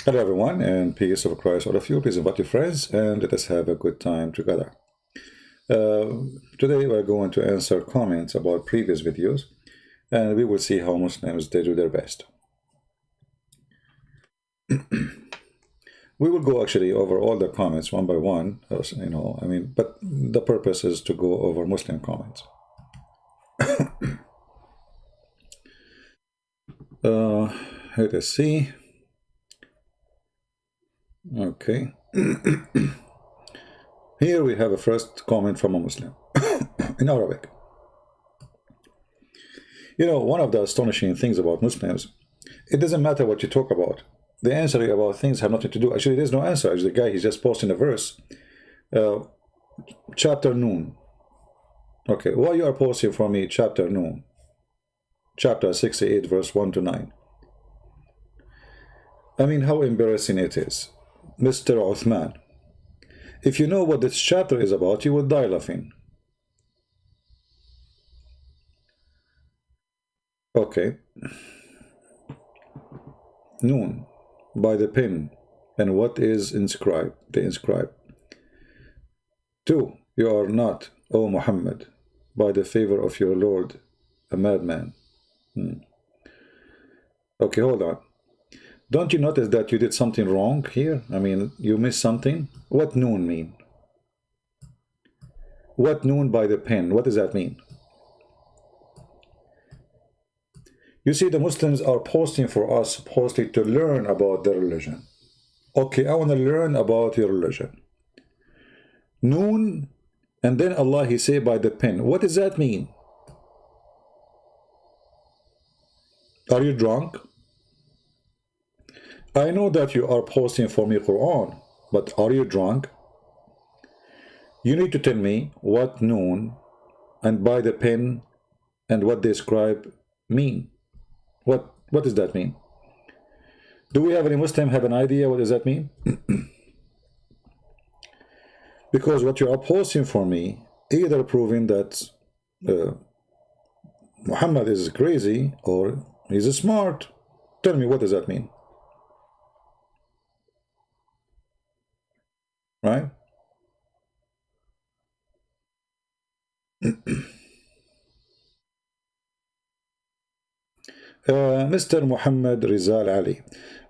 Hello everyone, and peace of Christ all of you. Please invite your friends and let us have a good time together. Today we're going to answer comments about previous videos, and we will see how Muslims they do their best. We will go actually over all the comments one by one, but the purpose is to go over Muslim comments. Let us see. Okay. Here we have a first comment from a Muslim in Arabic. You know, one of the astonishing things about Muslims, it doesn't matter what you talk about. The answer about things have nothing to do. Actually, there's no answer. Actually, the guy, he's just posting a verse. Chapter Noon. Okay, why you are posting for me chapter Noon? Chapter 68, verse 1 to 9. I mean, how embarrassing it is. Mr. Uthman, if you know what this chapter is about, you would die laughing. Okay. Noon, by the pen, and what is inscribed? The inscribed. 2. You are not, O Muhammad, by the favor of your Lord, a madman. Okay, hold on. Don't you notice that you did something wrong here? I mean, you missed something. What noon mean? What noon by the pen? What does that mean? You see, the Muslims are posting for us supposedly to learn about their religion. Okay, I want to learn about your religion. Noon, and then Allah, he say by the pen. What does that mean? Are you drunk? I know that you are posting for me Quran, but are you drunk? You need to tell me what noon and by the pen and what they scribe mean. What does that mean? Do we have any Muslim have an idea what does that mean? Because what you are posting for me, either proving that Muhammad is crazy or he's smart. Tell me, what does that mean? Right? Mr. Muhammad Rizal Ali.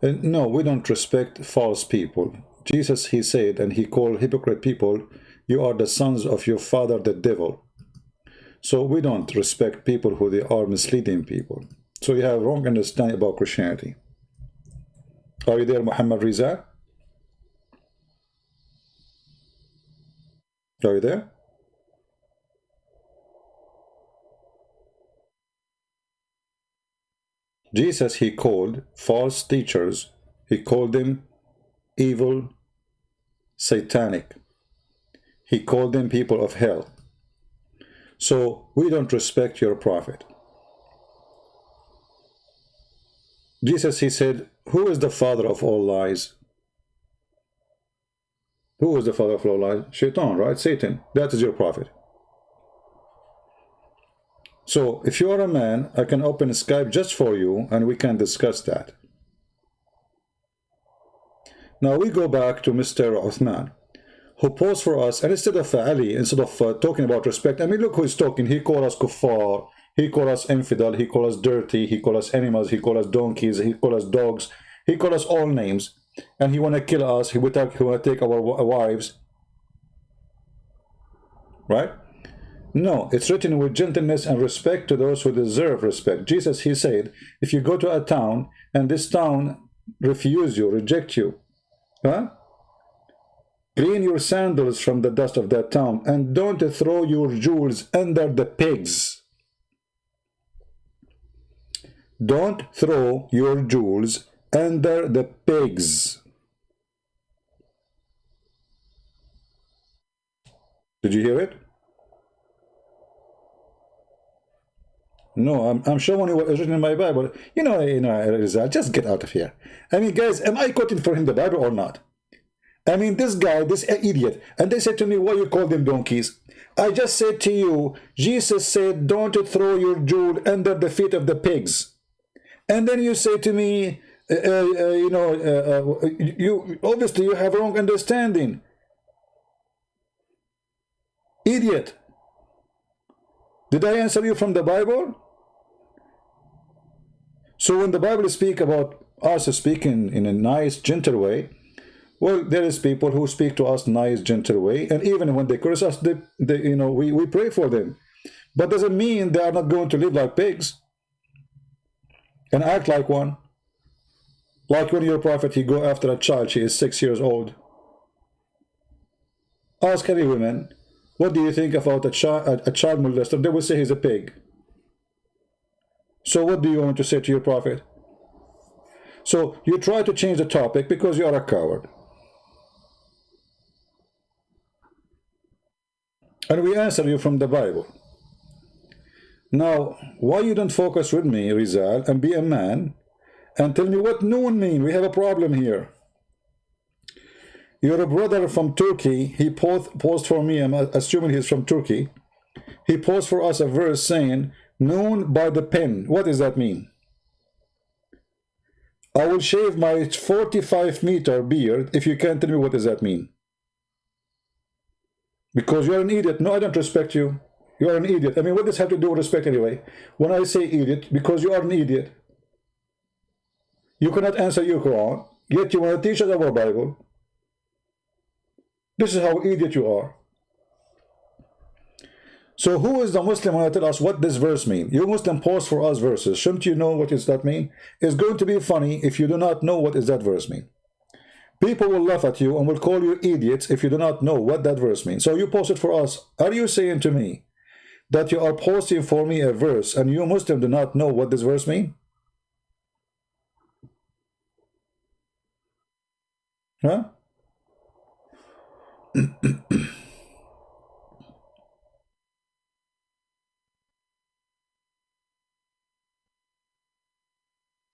No, we don't respect false people. Jesus, he said, and he called hypocrite people, you are the sons of your father, the devil. So we don't respect people who they are misleading people. So you have wrong understanding about Christianity. Are you there, Muhammad Rizal? Are you there? Jesus, he called false teachers, he called them evil, satanic. He called them people of hell. So we don't respect your prophet. Jesus, he said, who is the father of all lies? Who is the father of all lies? Shaitan, right? Satan. That is your prophet. So if you are a man, I can open Skype just for you and we can discuss that. Now we go back to Mr. Uthman, who posed for us, and instead of Ali, instead of talking about respect, I mean, look who's talking. He called us kuffar, he called us infidel, he called us dirty, he called us animals, he called us donkeys, he called us dogs, he called us all names, and he want to kill us, he want to take our wives. Right? No, it's written with gentleness and respect to those who deserve respect. Jesus, he said, if you go to a town and this town refuse you, reject you, huh? Clean your sandals from the dust of that town and don't throw your jewels under the pigs. Don't throw your jewels under the pigs. Did you hear it? No, I'm showing you what is written in my Bible. You know, Rizal, just get out of here. I mean, guys, am I quoting for him the Bible or not? I mean, this guy, this idiot, and they said to me, why you call them donkeys? I just said to you, Jesus said, don't throw your jewel under the feet of the pigs. And then you say to me, You obviously you have wrong understanding. Idiot. Did I answer you from the Bible? So when the Bible speak about us speaking in a nice, gentle way, well, there is people who speak to us nice, gentle way, and even when they curse us, we pray for them. But doesn't mean they are not going to live like pigs and act like one. Like when your prophet, he go after a child, she is 6 years old. Ask any women, what do you think about a child molester? They will say he's a pig. So what do you want to say to your prophet? So you try to change the topic because you are a coward. And we answer you from the Bible. Now, why you don't focus with me, Rizal, and be a man, and tell me what noon mean? We have a problem here. Your brother from Turkey, he posed for me, I'm assuming he's from Turkey. He posed for us a verse saying, noon by the pen. What does that mean? I will shave my 45-meter beard if you can't tell me what does that mean. Because you're an idiot. No, I don't respect you. You are an idiot. I mean, what does have to do with respect anyway? When I say idiot, because you are an idiot. You cannot answer your Quran, yet you want to teach us our Bible. This is how idiot you are. So who is the Muslim when I tell us what this verse means? You Muslim post for us verses. Shouldn't you know what does that mean? It's going to be funny if you do not know what does that verse mean. People will laugh at you and will call you idiots if you do not know what that verse means. So you post it for us. Are you saying to me that you are posting for me a verse and you Muslim do not know what this verse means? Huh?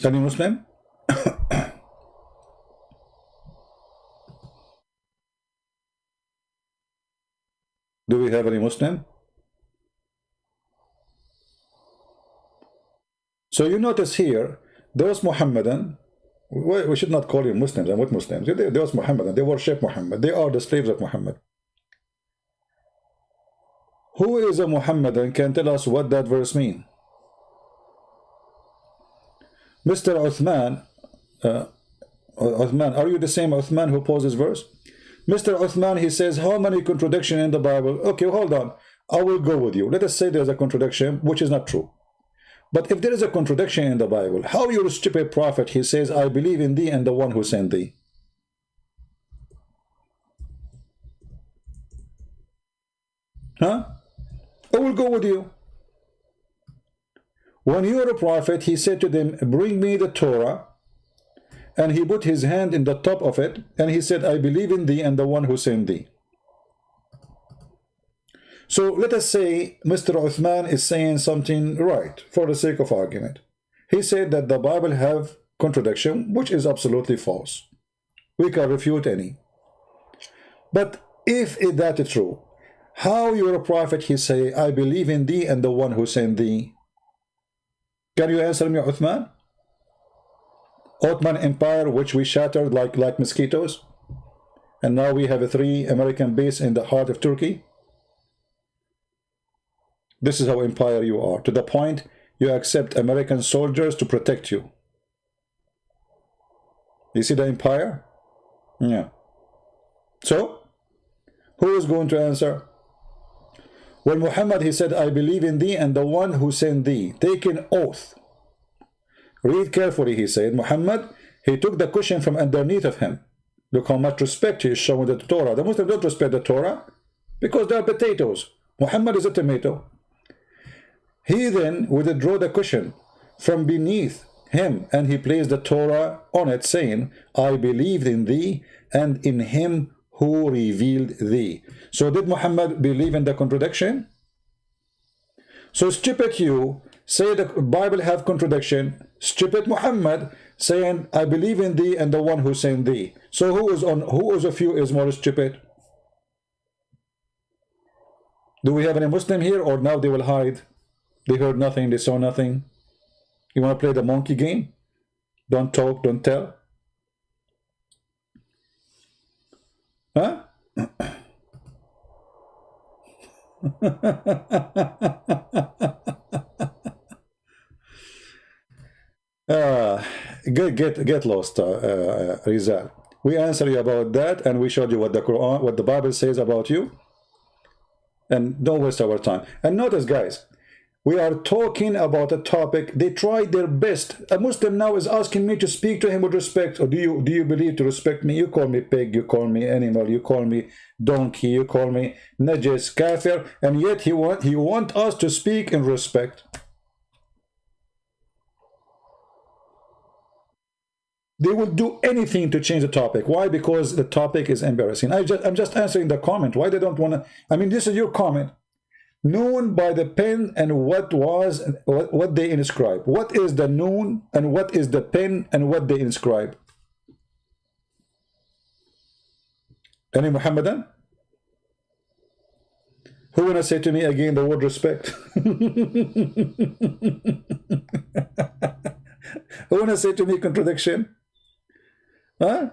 Any Muslim? Do we have any Muslim? So you notice here, those Muhammadan, we should not call them Muslims. And what Muslims? Those Muhammadan, they worship Muhammad. They are the slaves of Muhammad. Who is a Muhammadan can tell us what that verse means? Mr. Uthman, Uthman, are you the same Uthman who posed this verse? Mr. Uthman, he says, how many contradictions in the Bible? Okay, hold on. I will go with you. Let us say there's a contradiction, which is not true. But if there is a contradiction in the Bible, how your stupid prophet, he says, I believe in thee and the one who sent thee? Huh? I will go with you. When you are a prophet, he said to them, bring me the Torah. And he put his hand in the top of it, and he said, I believe in thee and the one who sent thee. So let us say Mr. Uthman is saying something right, for the sake of argument. He said that the Bible have contradiction, which is absolutely false. We can refute any. But if that is true, how your prophet, he say, I believe in thee and the one who sent thee? Can you answer me, Uthman? Ottoman Empire, which we shattered like mosquitoes, and now we have a 3 American base in the heart of Turkey. This is how empire you are, to the point you accept American soldiers to protect you. You see the empire? Yeah. So, who is going to answer? When Muhammad, he said, I believe in thee and the one who sent thee, take an oath. Read carefully, he said. Muhammad, he took the cushion from underneath of him. Look how much respect he is showing the Torah. The Muslims don't respect the Torah because they are potatoes. Muhammad is a tomato. He then withdrew the cushion from beneath him, and he placed the Torah on it, saying, I believed in thee and in him who revealed thee. So did Muhammad believe in the contradiction? So stupid you say the Bible have contradiction. Stupid Muhammad saying, I believe in thee and the one who sent thee. So who of you is more stupid? Do we have any Muslim here, or now they will hide? They heard nothing, they saw nothing. You want to play the monkey game? Don't talk, don't tell. Huh? Get lost, Rizal. We answer you about that, and we showed you what the Quran, what the Bible says about you, and don't waste our time. And notice, guys, we are talking about a topic. They tried their best. A Muslim now is asking me to speak to him with respect. Or do you believe to respect me? You call me pig, you call me animal, you call me donkey, you call me najis, kafir, and yet he want us to speak in respect. They will do anything to change the topic. Why? Because the topic is embarrassing. I'm just answering the comment. Why they don't want to? I mean, this is your comment. Known by the pen and what they inscribe. What is the noon and what is the pen and what they inscribe? Any Muhammadan? Who wanna say to me again the word respect? Who wanna say to me contradiction? Huh?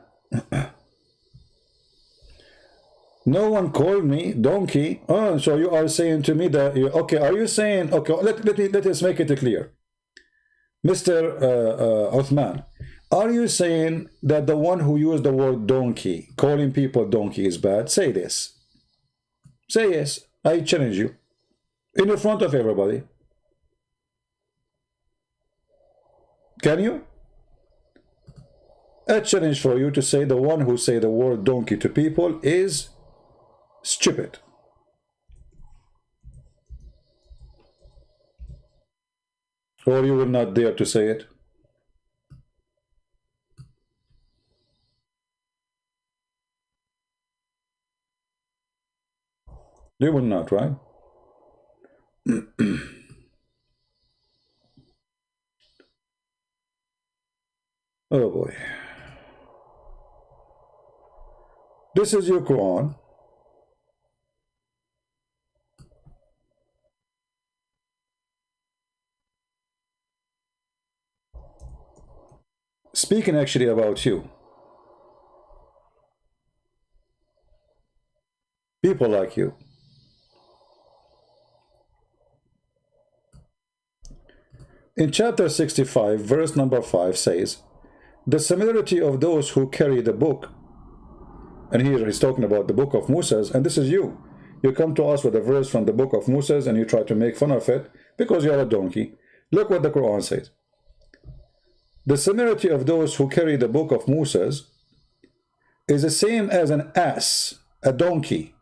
No one called me donkey. Oh, so you are saying to me that, okay, are you saying, okay, let us make it clear. Mr. Uthman, are you saying that the one who used the word donkey, calling people donkey is bad? Say this. Say yes. I challenge you. In the front of everybody. Can you? A challenge for you to say the one who say the word donkey to people is stupid. Or you will not dare to say it. You will not, right? Oh boy. This is your Quran. Speaking actually about you. People like you. In chapter 65, verse number 5 says, the similarity of those who carry the book, and here he's talking about the book of Moses, and this is you. You come to us with a verse from the book of Moses and you try to make fun of it because you are a donkey. Look what the Quran says. The similarity of those who carry the book of Moses is the same as an ass, a donkey,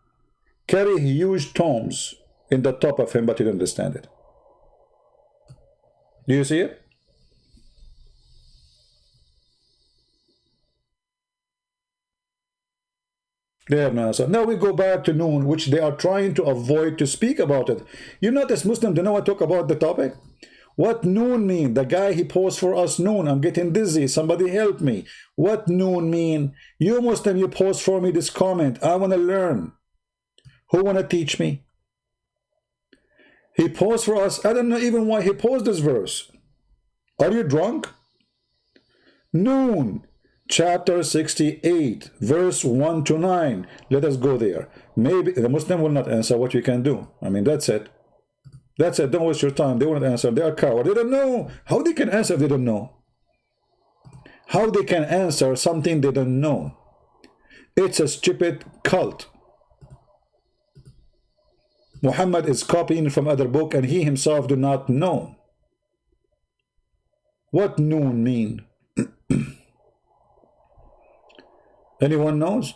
carry huge tomes in the top of him, but you don't understand it. Do you see it? They have no answer. Now we go back to noon, which they are trying to avoid to speak about it. You notice Muslims don't know what to talk about the topic. What noon mean? The guy he posed for us noon. I'm getting dizzy. Somebody help me. What noon mean? You Muslim, you post for me this comment. I want to learn. Who want to teach me? He posed for us. I don't know even why he posed this verse. Are you drunk? Noon. Chapter 68, verse 1 to 9. Let us go there. Maybe the Muslim will not answer. What you can do. I mean, that's it. That's it. Don't waste your time. They won't answer. They are cowards. They don't know. How they can answer if they don't know? How they can answer something they don't know? It's a stupid cult. Muhammad is copying from other book and he himself do not know. What noon mean? Anyone knows?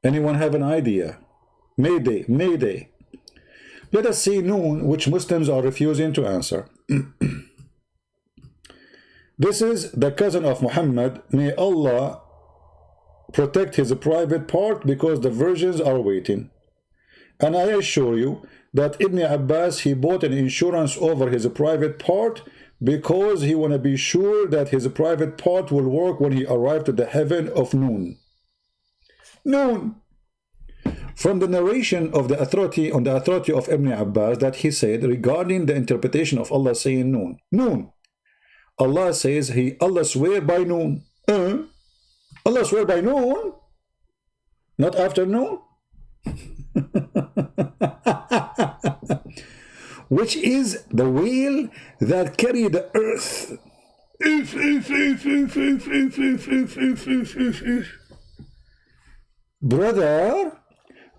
Anyone have an idea? Mayday, mayday. Let us see noon, which Muslims are refusing to answer. This is the cousin of Muhammad. May Allah protect his private part because the virgins are waiting. And I assure you that Ibn Abbas, he bought an insurance over his private part because he want to be sure that his private part will work when he arrived to the heaven of noon. Noon. from the narration of the authority on the authority of Ibn Abbas that he said regarding the interpretation of Allah saying noon. Noon. Allah says Allah swear by noon. Allah swear by noon, not afternoon. Which is the wheel that carry the earth. Brother,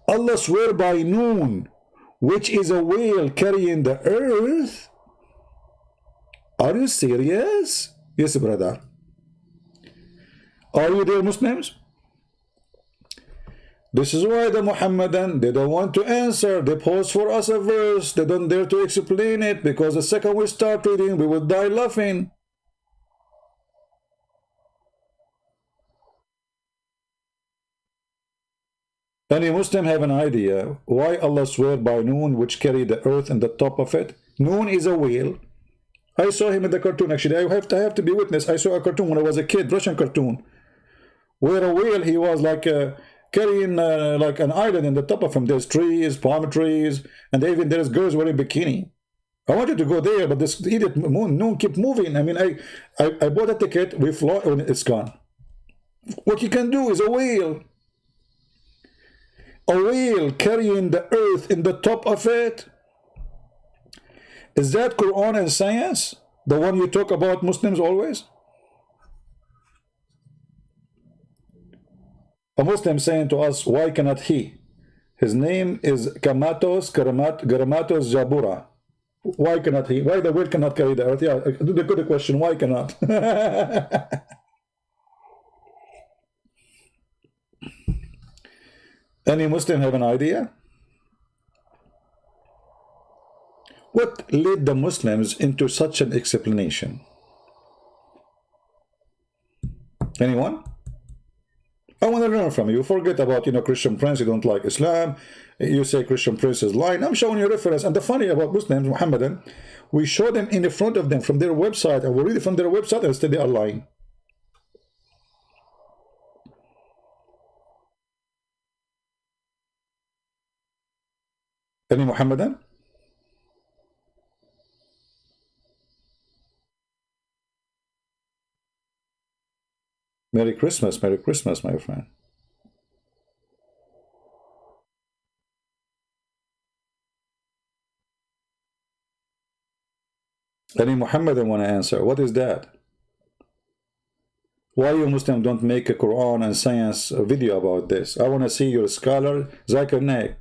Allah swear by noon, which is a whale carrying the earth. Are you serious? Yes, brother. Are you there, Muslims? This is why the Muhammadan, they don't want to answer. They pose for us a verse. They don't dare to explain it, because the second we start reading, we will die laughing. Any Muslim have an idea why Allah swear by noon, which carry the earth in the top of it? Noon is a whale. I saw him in the cartoon, actually. I have to be witness. I saw a cartoon when I was a kid, Russian cartoon, where a whale, he was like carrying like an island in the top of him. There's trees, palm trees, and even there's girls wearing bikini. I wanted to go there, but this idiot noon keep moving. I mean, I bought a ticket, we fly, and it's gone. What you can do is a whale. A whale carrying the earth in the top of it. Is that Quran and science? The one you talk about Muslims always? A Muslim saying to us, why cannot he? His name is Gramatos Jabura. Why cannot he? Why the whale cannot carry the earth? Yeah, the good question, why cannot? Any Muslim have an idea? What led the Muslims into such an explanation? Anyone? I want to learn from you. Forget about, Christian Prince, you don't like Islam. You say Christian Prince is lying. I'm showing you reference. And the funny about Muslims, Muhammadan, we show them in the front of them from their website, and we read it from their website, and instead they are lying. Any Muhammadan? Merry Christmas, my friend. Any Muhammadan want to answer? What is that? Why you Muslim don't make a Quran and science video about this? I want to see your scholar, Zakir Naik.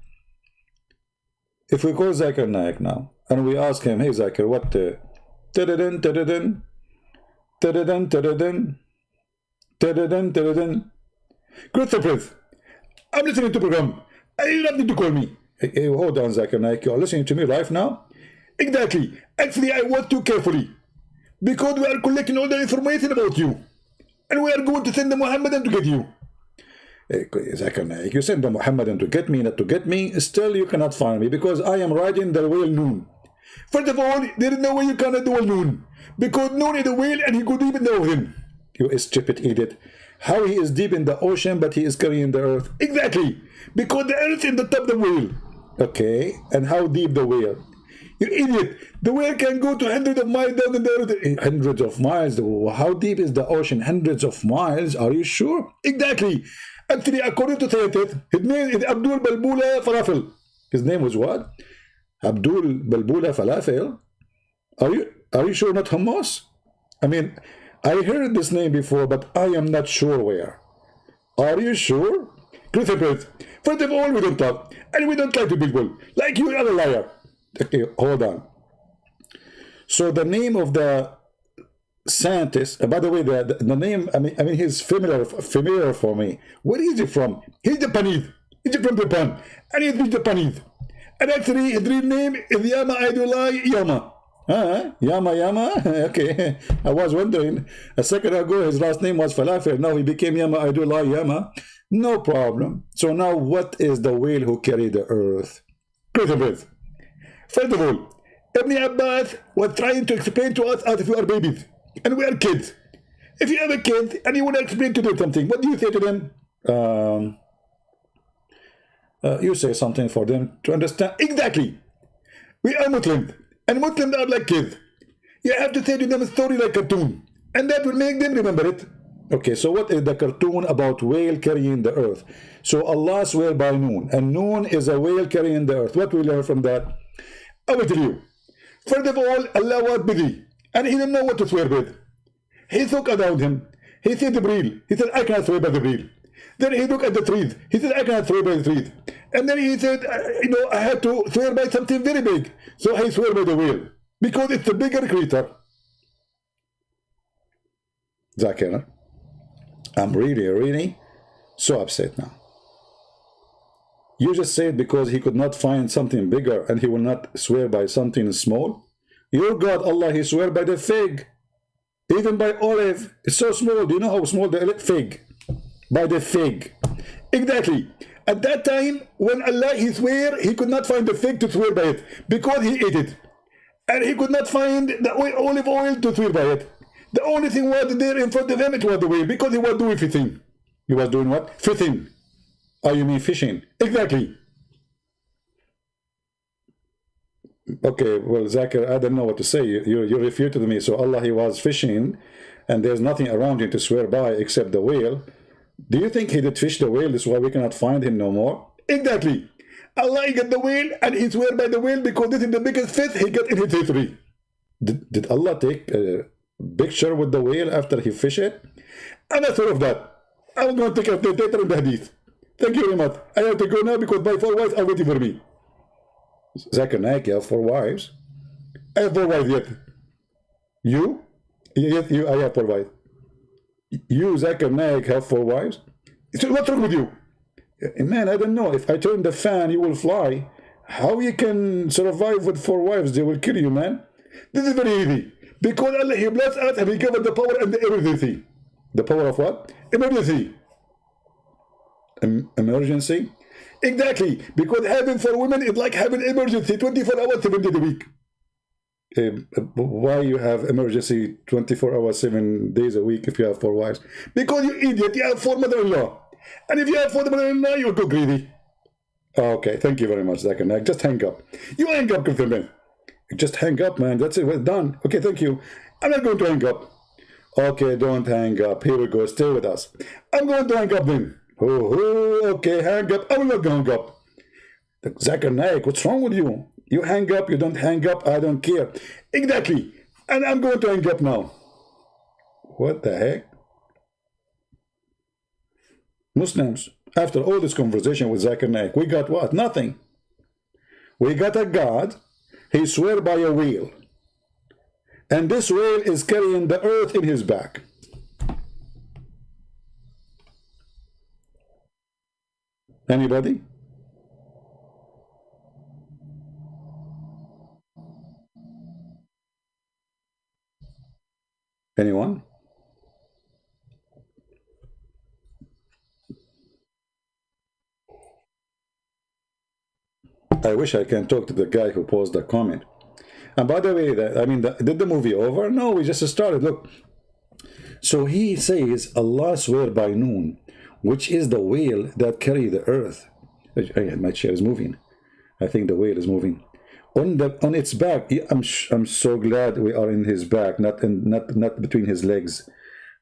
If we call Zakir Naik now, and we ask him, hey Zakir, what ta-da-dun, ta-da-dun, ta-da-dun, ta-da-dun, ta-da-dun, ta-da-dun. Christopher, I'm listening to program. You don't need to call me. Hey, hold on, Zakir Naik. You are listening to me right now? Exactly. Actually, I want to carefully, because we are collecting all the information about you, and we are going to send the Muhammadan to get you. Zakir Naik, you send the Muhammadan to get me, not to get me. Still, you cannot find me, because I am riding the whale noon. First of all, there is no way you cannot do a noon, because noon is a whale, and he could deep in the ocean. You stupid idiot. How he is deep in the ocean, but he is carrying the earth? Exactly, because the earth is in the top of the whale. Okay, and how deep the whale? You idiot! The whale can go to hundreds of miles down in the earth. Hundreds of miles? How deep is the ocean? Hundreds of miles? Are you sure? Exactly. Actually, according to scientists, his name is Abdul Balbula Falafel. His name was what? Abdul Balbula Falafel? Are you sure not hummus? I mean, I heard this name before, but I am not sure where. Are you sure? Christopher, first of all, we don't talk, and we don't lie to people. Like you are a liar. Okay, hold on. So the name of the scientist, by the way, the name, I mean, he's familiar for me. Where is he from? He's Japanese. He's from Japan, and he's Japanese. And actually, his real name is Yama Aidulai Yama. Yama. Okay, I was wondering a second ago his last name was Falafel. Now he became Yama Aidullah Yama. No problem. So now, what is the whale who carried the earth? First of all, Ibn Abbas was trying to explain to us as if we are babies and we are kids. If you have a kid and you want to explain to them something, what do you say to them? you say something for them to understand. Exactly. We are Muslims, and Muslims are like kids. You have to say to them a story like a cartoon, and that will make them remember it. Okay, so what is the cartoon about whale carrying the earth? So Allah swear by Noon, and Noon is a whale carrying the earth. What we learn from that? I will tell you. First of all, Allah was busy, and he didn't know what to swear with. He looked around him. He said Jibreel. He said, I cannot swear by Jibreel. Then he looked at the trees. He said, I cannot swear by the trees. And then he said, I have to swear by something very big. So I swear by the whale, because it's a bigger creature. Zakir, I'm really so upset now. You just said because he could not find something bigger and he will not swear by something small. Your God, Allah, he swear by the fig. Even by olive. It's so small. Do you know how small the fig? By the fig. Exactly. At that time, when Allah, he swear, he could not find the fig to swear by it because he ate it. And he could not find the olive oil to swear by it. The only thing was there in front of him, it was the whale, because he was doing fishing. He was doing what? Fishing. Oh, you mean fishing? Exactly. Okay, well, Zakir, I don't know what to say. You refuted me. So Allah, he was fishing, and there's nothing around him to swear by except the whale. Do you think he did fish the whale? This is why we cannot find him no more? Exactly. Allah, he got the whale, and he swear by the whale because this is the biggest fish he got in his history. Did Allah take a picture with the whale after he fished it? I'm not sure of that. I'm going to take a later in the hadith. Thank you very much. I have to go now because my 4 wives are waiting for me. Zakir Naik, you have 4 wives? I have 4 wives yet. You? Yes, you. I have 4 wives. You, Zakir Naik, have 4 wives? So what's wrong with you? Man, I don't know. If I turn the fan, you will fly. How you can survive with 4 wives? They will kill you, man. This is very easy. Because Allah, he blessed us and he gave us the power and the emergency. The power of what? Emergency. Emergency? Exactly. Because having 4 women is like having emergency 24 hours, 7 days a week. Why you have emergency 24 hours, 7 days a week if you have 4 wives? Because you idiot, you have 4 mother-in-law. And if you have 4 mother-in-law, you will go greedy. Okay, thank you very much, Zakir. Just hang up. You hang up, man. Just hang up, man. That's it. We're done. Okay, thank you. I'm not going to hang up. Okay, don't hang up. Here we go. Stay with us. I'm going to hang up then. Oh, okay, hang up. I will not hang up. Zakir Naik, what's wrong with you? You hang up, you don't hang up, I don't care. Exactly. And I'm going to hang up now. What the heck? Muslims, after all this conversation with Zakir Naik, we got what? Nothing. We got a God. He swear by a whale. And this whale is carrying the earth in his back. Anybody? Anyone? I wish I can talk to the guy who posed the comment. And by the way, did the movie over? No, we just started. Look. So he says, Allah swear by Noon, which is the whale that carry the earth. My chair is moving. I think the whale is moving. On its back. I'm so glad we are in his back, not between his legs.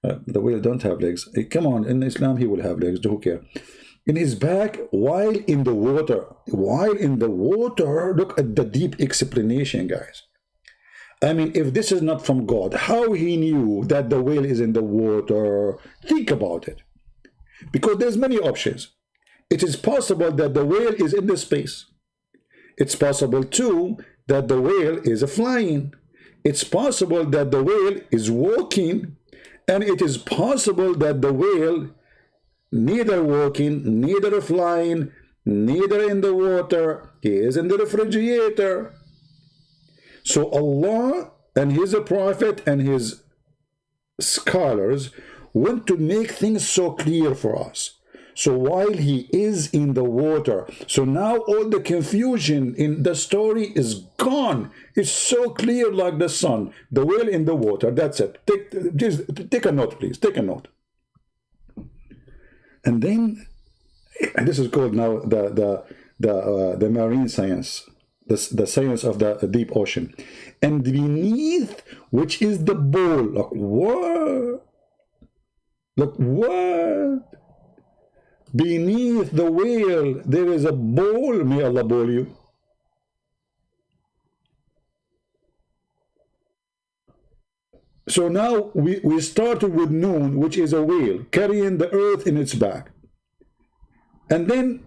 The whale don't have legs. Come on, in Islam he will have legs. Who care? In his back, while in the water. While in the water, look at the deep explanation, guys. I mean, if this is not from God, how he knew that the whale is in the water? Think about it. Because there's many options. It is possible that the whale is in the space. It's possible too that the whale is flying. It's possible that the whale is walking. And it is possible that the whale neither walking, neither flying, neither in the water. He is in the refrigerator. So Allah and his prophet and his scholars want to make things so clear for us. So while he is in the water, so now all the confusion in the story is gone. It's so clear like the sun. The whale in the water, that's it. Take a note, please. Take a note. And then And this is called now the marine science, the science of the deep ocean. And beneath, which is the bowl. Look, what? Look, what? Beneath the whale, there is a bowl. May Allah bowl you. So now we started with Noon, which is a whale carrying the earth in its back. And then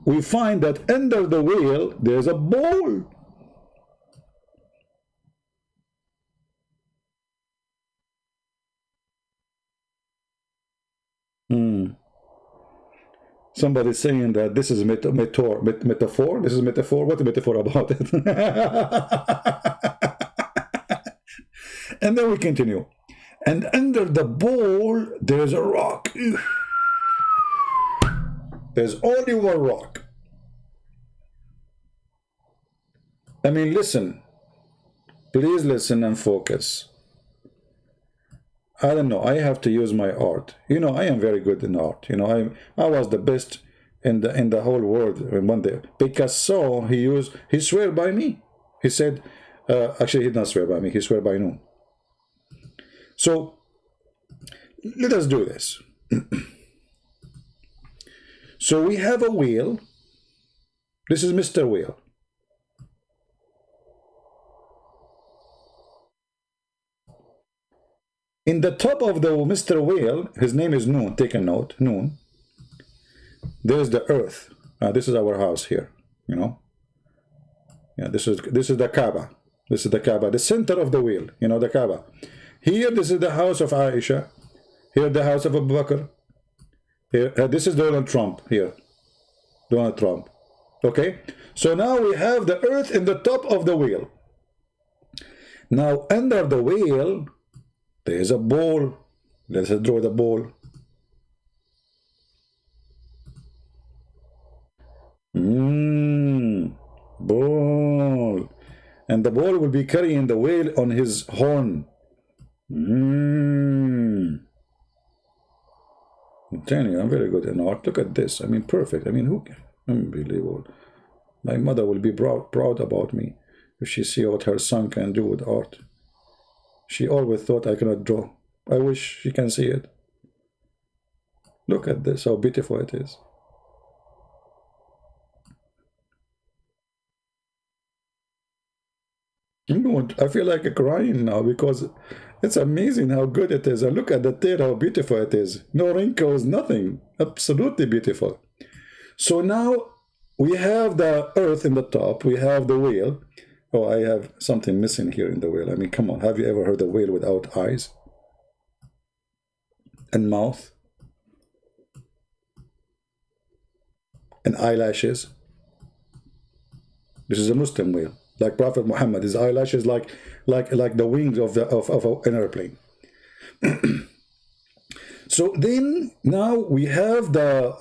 we find that under the whale, there's a bowl. Somebody's saying that this is metaphor. This is metaphor. What a metaphor about it? And then we continue. And under the bowl, there's a rock. There's only one rock. I mean, listen. Please listen and focus. I don't know. I have to use my art. You know, I am very good in art. You know, I was the best in the whole world one day. Picasso, he swear by me. He said, actually, he did not swear by me. He swear by Noon. So let us do this. So we have a whale. This is Mr. Whale. In the top of the Mr. Whale, his name is Noon. Take a note, Noon. There's the earth. This is our house here. You know. Yeah, this is the Kaaba. This is the Kaaba, the center of the wheel. You know, the Kaaba. Here, this is the house of Aisha. Here, the house of Abu Bakr. Here, this is Donald Trump. Here, Donald Trump. Okay. So now we have the earth in the top of the wheel. Now under the whale, there is a bowl. Let's draw the bowl. Bowl. And the bowl will be carrying the whale on his horn. I'm telling you, I'm very good in art. Look at this. I mean, perfect. I mean, who can? Unbelievable. My mother will be proud about me if she see what her son can do with art. She always thought I cannot draw. I wish she can see it. Look at this, how beautiful it is. I feel like crying now because it's amazing how good it is. And look at the tail, how beautiful it is. No wrinkles, nothing. Absolutely beautiful. So now we have the earth in the top. We have the whale. Oh, I have something missing here in the whale. I mean, come on. Have you ever heard a whale without eyes and mouth and eyelashes? This is a Muslim whale. Like Prophet Muhammad, his eyelashes like the wings of an airplane. So then now we have the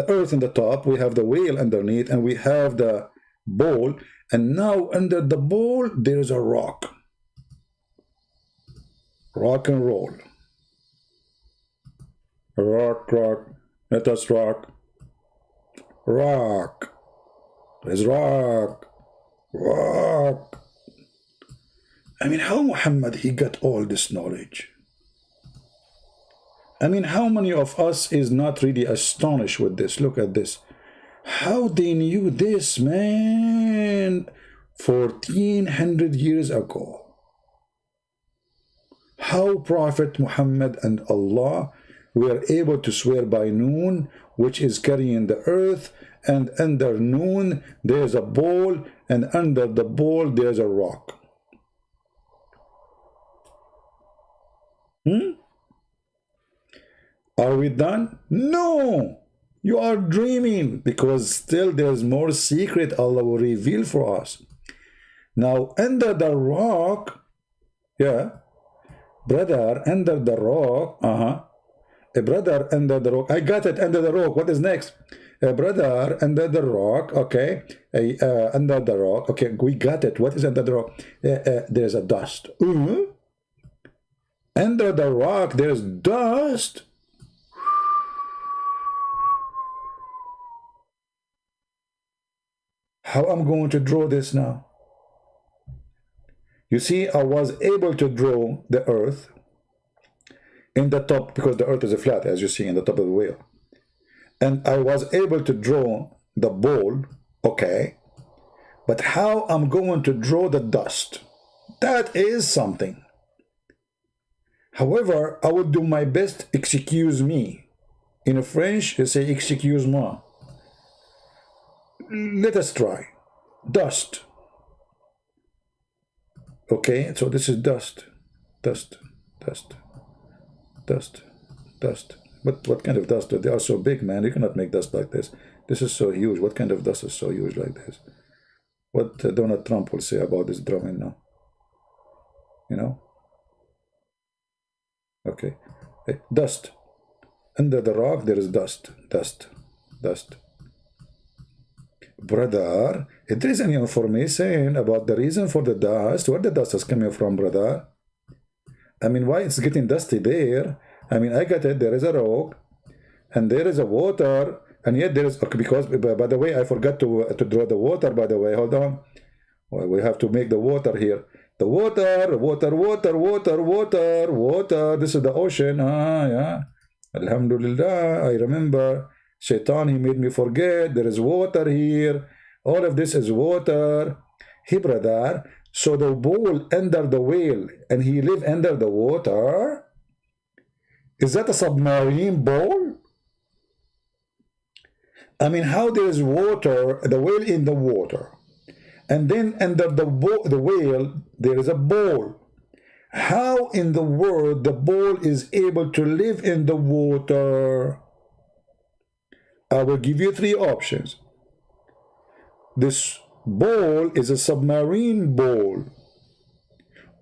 earth in the top, we have the whale underneath, and we have the bowl. And now under the bowl there is a rock. Rock and roll. Rock, rock. Let us rock. Rock. There's rock. Rock. I mean, how Muhammad, he got all this knowledge? I mean, how many of us is not really astonished with this? Look at this. How they knew this, man, 1400 years ago. How Prophet Muhammad and Allah were able to swear by Noon, which is carrying the earth, and under Noon there's a bowl, and under the bowl there's a rock. Are we done? No! You are dreaming, because still there's more secret Allah will reveal for us. Now, under the rock, yeah, brother, under the rock, a brother under the rock. I got it, under the rock. What is next? A brother under the rock, okay, under the rock, okay, we got it. What is under the rock? There's a dust. Under the rock, there's dust. how I'm going to draw this now? You see, I was able to draw the earth in the top, because the earth is a flat, as you see in the top of the wheel. And I was able to draw the ball, okay, but how I'm going to draw the dust, that is something. However, I will do my best. Excuse me. In French, you say excuse-moi. Let us try. Dust. Okay, so this is dust. Dust. Dust. Dust. Dust. What kind of dust? They are so big, man. You cannot make dust like this. This is so huge. What kind of dust is so huge like this? What Donald Trump will say about this drawing now? You know? Okay. Hey, dust. Under the rock, there is dust. Dust. Dust. Brother, if there is any information about the reason for the dust, where the dust is coming from, brother? I mean, why it's getting dusty there? I mean, I got it. There is a rock, and there is a water, and yet there is, okay, because, by the way, I forgot to draw the water, by the way. Hold on. Well, we have to make the water here. The water, water, water, water, water, water. This is the ocean. Ah, yeah. Alhamdulillah. I remember. Shaitan, he made me forget. There is water here. All of this is water. Hey, brother. So the bull under the whale, and he live under the water. Is that a submarine bowl? I mean, how there is water, the whale in the water, and then under the whale there is a bowl. How in the world the bowl is able to live in the water? I will give you three options. This bowl is a submarine bowl,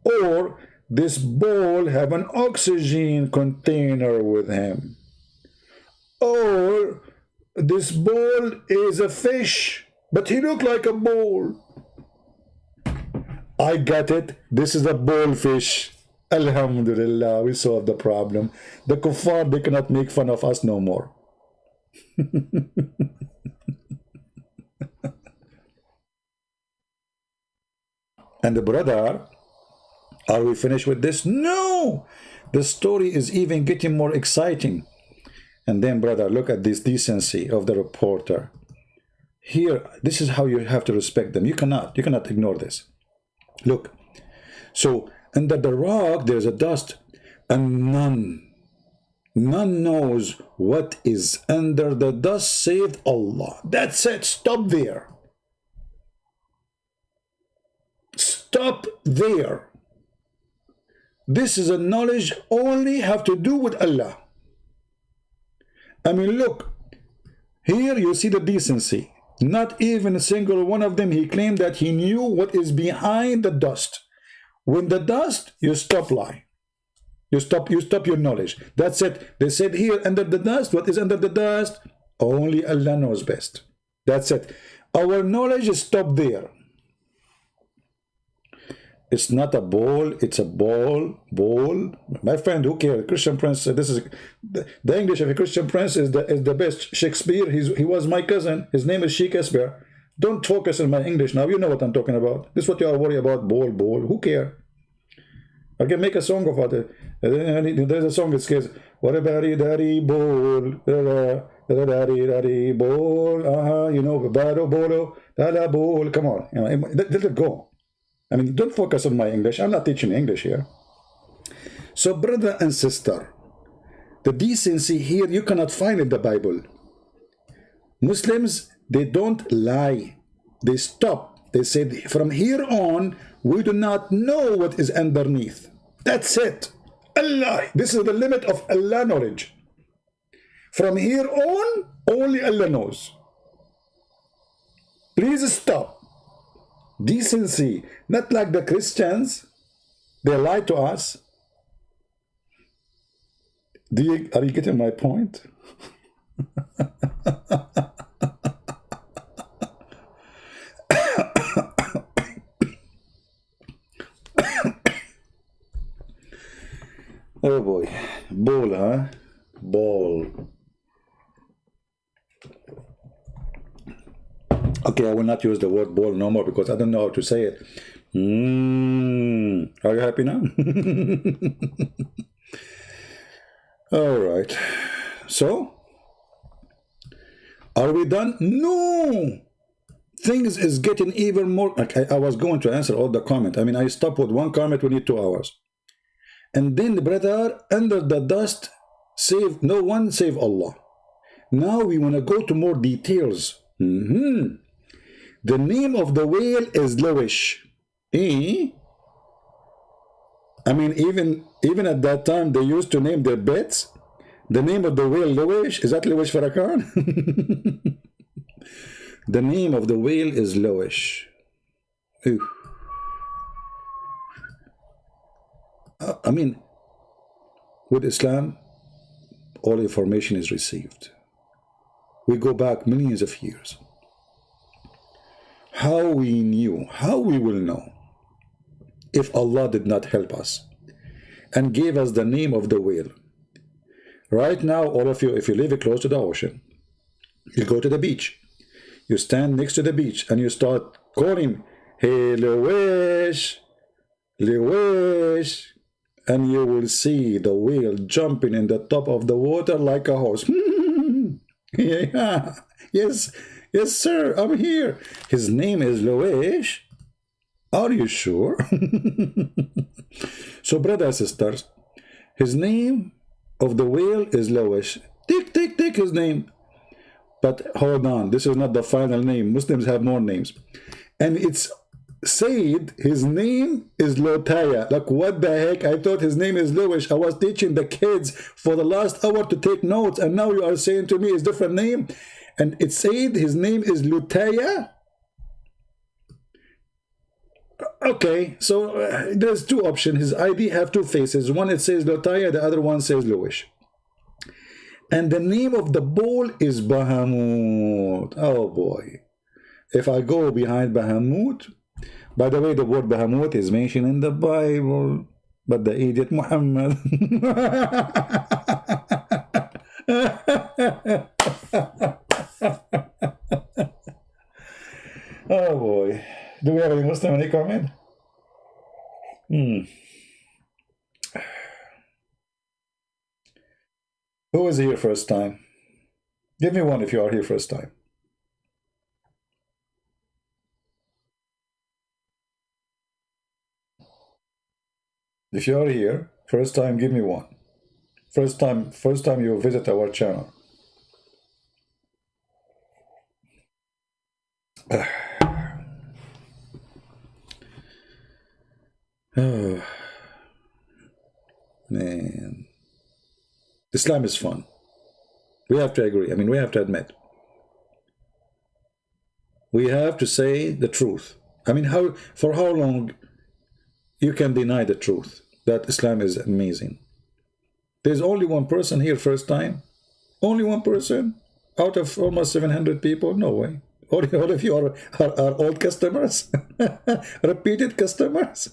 or this bowl have an oxygen container with him, or this bowl is a fish, but he look like a bowl. I got it. This is a bowl fish. Alhamdulillah, we solved the problem. The kuffar, they cannot make fun of us no more. And the brother, are we finished with this? No! The story is even getting more exciting. And then, brother, look at this decency of the reporter. Here, this is how you have to respect them. You cannot ignore this. Look. So, under the rock, there's a dust. And none knows what is under the dust save Allah. That's it. Stop there. Stop there. This is a knowledge only have to do with Allah. I mean, look, here you see the decency. Not even a single one of them, he claimed that he knew what is behind the dust. When the dust, you stop lying. You stop your knowledge. That's it. They said here under the dust, what is under the dust? Only Allah knows best. That's it. Our knowledge is stopped there. It's not a bowl, it's a ball. My friend, who cares? Christian Prince, this is the English of a Christian Prince is the best. Shakespeare, he was my cousin. His name is Shakespeare. Don't focus on my English now. You know what I'm talking about. This is what you are worried about. Bowl. Who cares? I can make a song about it. There's a song that says, "What a daddy bowl, daddy bowl." You know, bado bolo, dada bowl. Come on, let it go. I mean, don't focus on my English. I'm not teaching English here. So, brother and sister, the decency here you cannot find in the Bible. Muslims, they don't lie. They stop. They said, from here on, we do not know what is underneath. That's it. Allah. This is the limit of Allah knowledge. From here on, only Allah knows. Please stop. Decency, not like the Christians. They lie to us. Are you getting my point? Oh boy. Ball, huh? Ball. Okay, I will not use the word ball no more because I don't know how to say it. Are you happy now? All right. So, are we done? No! Things is getting even more. I was going to answer all the comments. I mean, I stopped with one comment, we need 2 hours. And then the brother, under the dust, save no one save Allah. Now we want to go to more details. The name of the whale is Lowish. I mean, even at that time, they used to name their pets. The name of the whale Lowish. Is that Lowish Farrakhan? The name of the whale is Lowish. I mean, with Islam, all information is received. We go back millions of years. How we will know if Allah did not help us and gave us the name of the whale? Right now, all of you, if you live close to the ocean, you go to the beach. You stand next to the beach and you start calling, hey, Lowish, Lowish, and you will see the whale jumping in the top of the water like a horse. Yeah, yes, sir, I'm here. His name is Lowish. Are you sure? So, brothers and sisters, his name of the whale is Lowish. Take his name. But hold on, this is not the final name. Muslims have more names. And it's said his name is Lotaya. Like, what the heck? I thought his name is Lowish. I was teaching the kids for the last hour to take notes, and now you are saying to me it's different name. And it said his name is Lutaya. Okay, so there's 2 options. His ID have 2 faces. One it says Lotaya, the other one says Lowish. And the name of the bull is Bahamut. Oh boy. If I go behind Bahamut, by the way, the word Bahamut is mentioned in the Bible, but the idiot Muhammad. Oh boy. Do we have any Muslim, any comment? Who is here first time? Give me one if you are here first time. If you are here first time, give me one. First time you visit our channel. Oh, man. Islam is fun. We have to agree. I mean, we have to admit. We have to say the truth. I mean, for how long you can deny the truth that Islam is amazing? There's only one person here first time. Only one person out of almost 700 people? No way. All of you are old customers, repeated customers.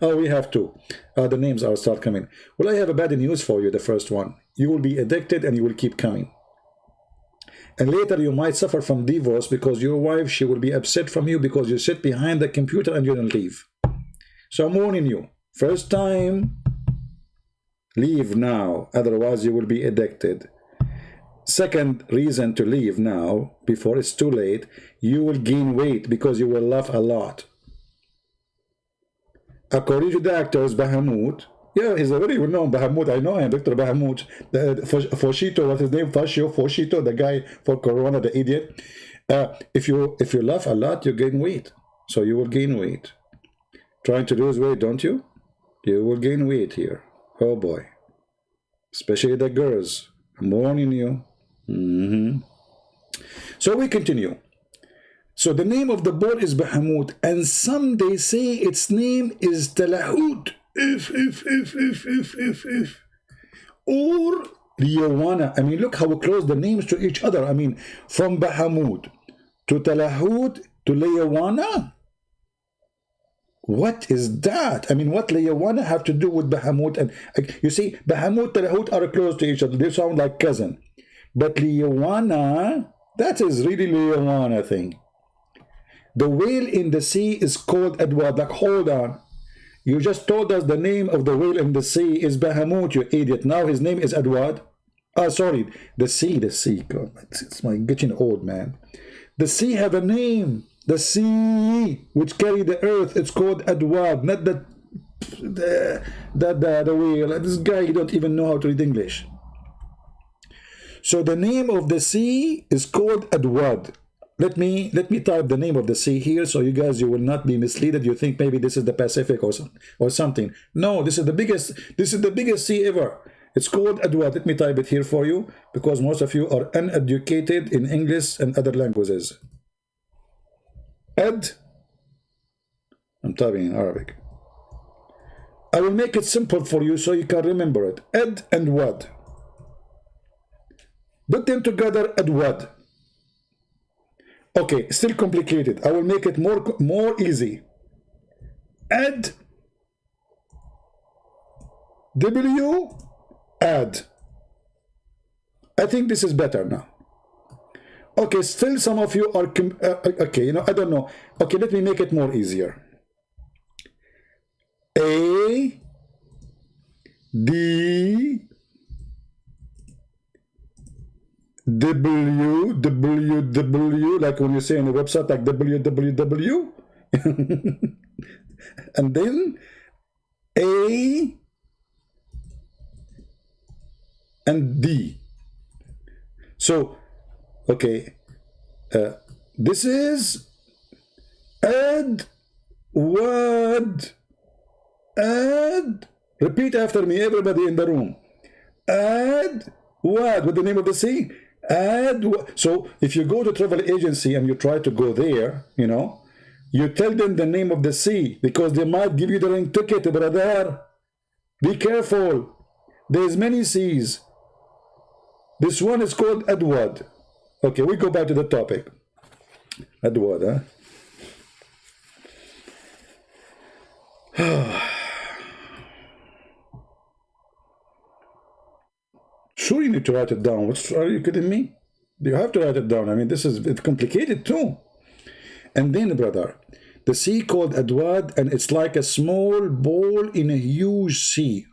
Oh, we have to. The names are start coming. Well, I have a bad news for you. The first one, you will be addicted and you will keep coming. And later you might suffer from divorce because your wife, she will be upset from you because you sit behind the computer and you don't leave. So I'm warning you. First time, leave now. Otherwise you will be addicted. Second reason to leave now, before it's too late, you will gain weight because you will laugh a lot. According to the actors, Bahamut, yeah, he's a very well-known Bahamut. I know him, Dr. Bahamut. Foshito, what's his name? Foshito, the guy for Corona, the idiot. If you laugh a lot, you gain weight. So you will gain weight. Trying to lose weight, don't you? You will gain weight here. Oh boy. Especially the girls. I'm warning you. So we continue. So the name of the bull is Bahamut, and some they say its name is Talahut, or Liyawana. I mean, look how close the names to each other. I mean, from Bahamut to Talahut to Liyawana. What is that? I mean, what Liyawana have to do with Bahamut? And you see, Bahamut and Talahut are close to each other. They sound like cousin. But Liyawana, that is really Liyawana thing. The whale in the sea is called Adwad. Like, hold on. You just told us the name of the whale in the sea is Bahamut, you idiot. Now his name is Adwad. Oh, sorry. The sea. God, it's my getting old, man. The sea have a name. The sea, which carry the earth, it's called Adwad, not the whale. This guy, you don't even know how to read English. So the name of the sea is called Adwad. Let me type the name of the sea here, so you guys, you will not be misled. You think maybe this is the Pacific or something. No, this is the biggest sea ever. It's called Adwad. Let me type it here for you, because most of you are uneducated in English and other languages. I'm typing in Arabic. I will make it simple for you so you can remember it. Ad and Wad. Put them together, Adwad. Okay, still complicated. I will make it more easy. Add add. I think this is better now. Okay, still some of you are okay, you know, I don't know. Okay, let me make it more easier. A D www, like when you say on a website, like www, and then A and D. So, okay, this is add word. Add. Repeat after me, everybody in the room. Add what? With the name of the sea? Add. So if you go to travel agency and you try to go there, you know, you tell them the name of the sea, because they might give you the wrong ticket, brother. Be careful. There's many seas. This one is called Adwad. Okay, we go back to the topic. Adwad, huh? Sure, you need to write it down. Are you kidding me? You have to write it down. I mean, it's complicated too. And then, brother, the sea called Adwad, and it's like a small ball in a huge sea.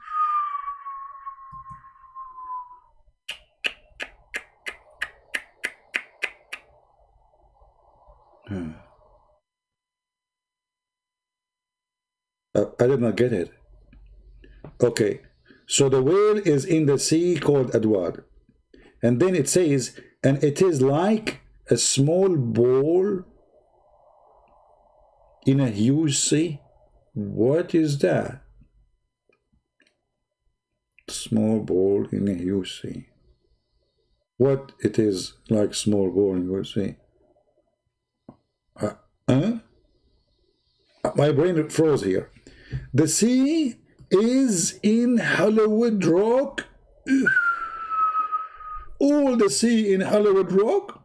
I did not get it. Okay. So the whale is in the sea called Adwad. And then it says, and it is like a small ball in a huge sea. What is that? Small ball in a huge sea. What it is like small ball in a huge sea? My brain froze here. The sea is in Hollywood Rock. All the sea in Hollywood Rock.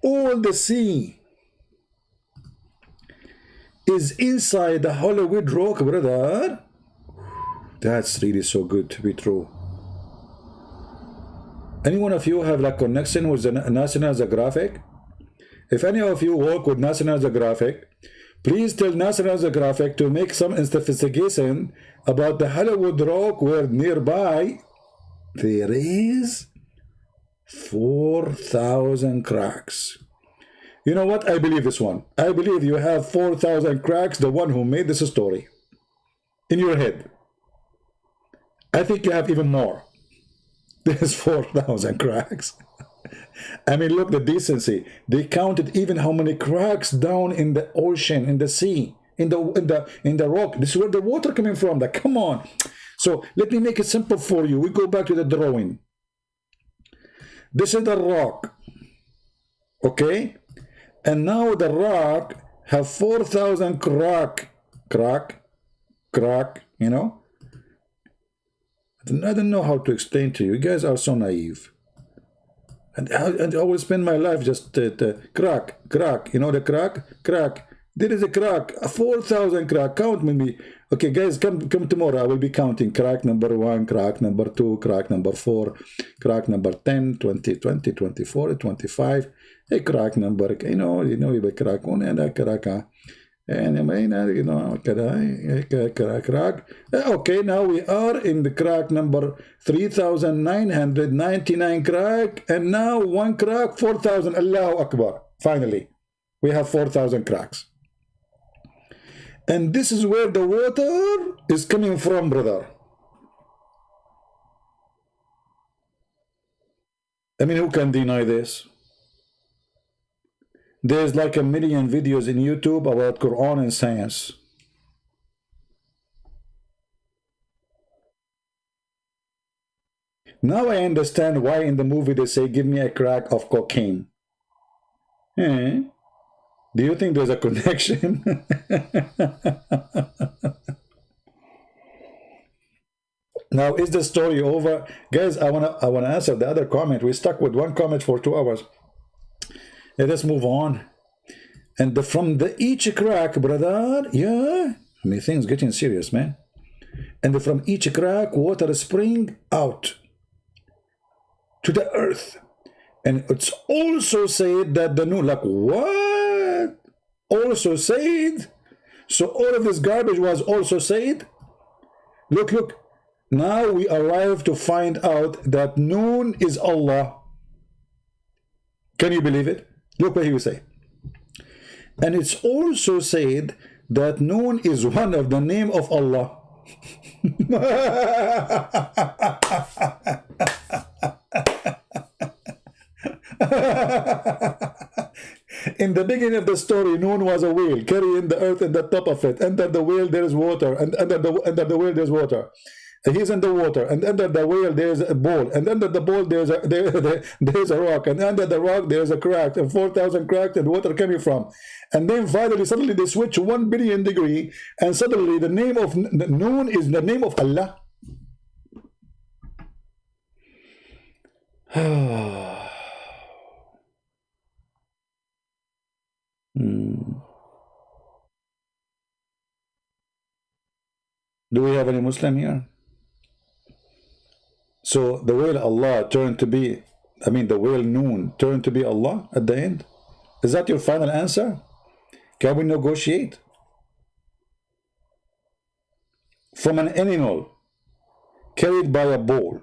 All the sea is inside the Hollywood Rock, brother. That's really so good to be true. Any one of you have like connection with the National Geographic? If any of you work with National Geographic, please tell National Geographic to make some investigation about the Hollywood Rock, where nearby there is 4,000 cracks. You know what? I believe this one. I believe you have 4,000 cracks, the one who made this story, in your head. I think you have even more. There's 4,000 cracks. I mean, look, the decency. They counted even how many cracks down in the ocean, in the sea, in the rock. This is where the water coming from. Like, come on. So let me make it simple for you. We go back to the drawing. This is the rock. Okay? And now the rock have 4,000 crack, you know? I don't know how to explain to you. You guys are so naive. And I will spend my life just crack. You know the crack. There is a crack. 4,000 crack. Count with me. Okay, guys, come tomorrow. I will be counting crack number 1, crack number 2, crack number 4, crack number 10, 20, 24, 25. crack number يبكراكون أنا كراكا and crack. Okay, now we are in the crack number 3,999 crack, and now one crack 4,000. Allahu Akbar. Finally we have 4,000 cracks, and this is where the water is coming from, brother. I mean, who can deny this? There's like 1 million videos in YouTube about Quran and science. Now I understand why in the movie they say, give me a crack of cocaine. Do you think there's a connection? Now, is the story over? Guys, I wanna answer the other comment. We stuck with one comment for 2 hours. Let us move on. And from each crack, brother, yeah, I mean, things getting serious, man. And from each crack, water spring out to the earth. And it's also said that the new, like, what? Also said? So all of this garbage was also said? Look. Now we arrive to find out that Noon is Allah. Can you believe it? Look what he will say. And it's also said that Noon is one of the name of Allah. In the beginning of the story, Noon was a whale carrying the earth at the top of it. Under the whale there is water, and under the whale there's water. He's in the water, and under the whale there's a bowl, and under the bowl there's a rock, and under the rock there's a crack, and 4,000 cracks, and water coming from. And then finally, suddenly they switch 1 billion degree, and suddenly the name of Noon is the name of Allah. Do we have any Muslim here? So the whale Allah turned to be, the whale Noon turned to be Allah at the end? Is that your final answer? Can we negotiate? From an animal carried by a bull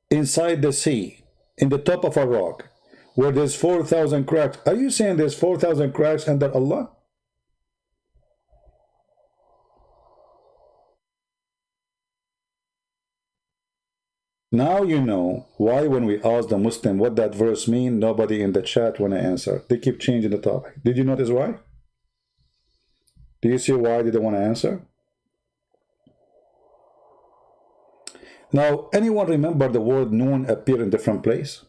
inside the sea, in the top of a rock, where there's 4,000 cracks. Are you saying there's 4,000 cracks under Allah? Now you know why when we ask the Muslim what that verse means, nobody in the chat want to answer. They keep changing the topic. Did you notice why? Do you see why they don't want to answer? Now, anyone remember the word Noon appear in different place?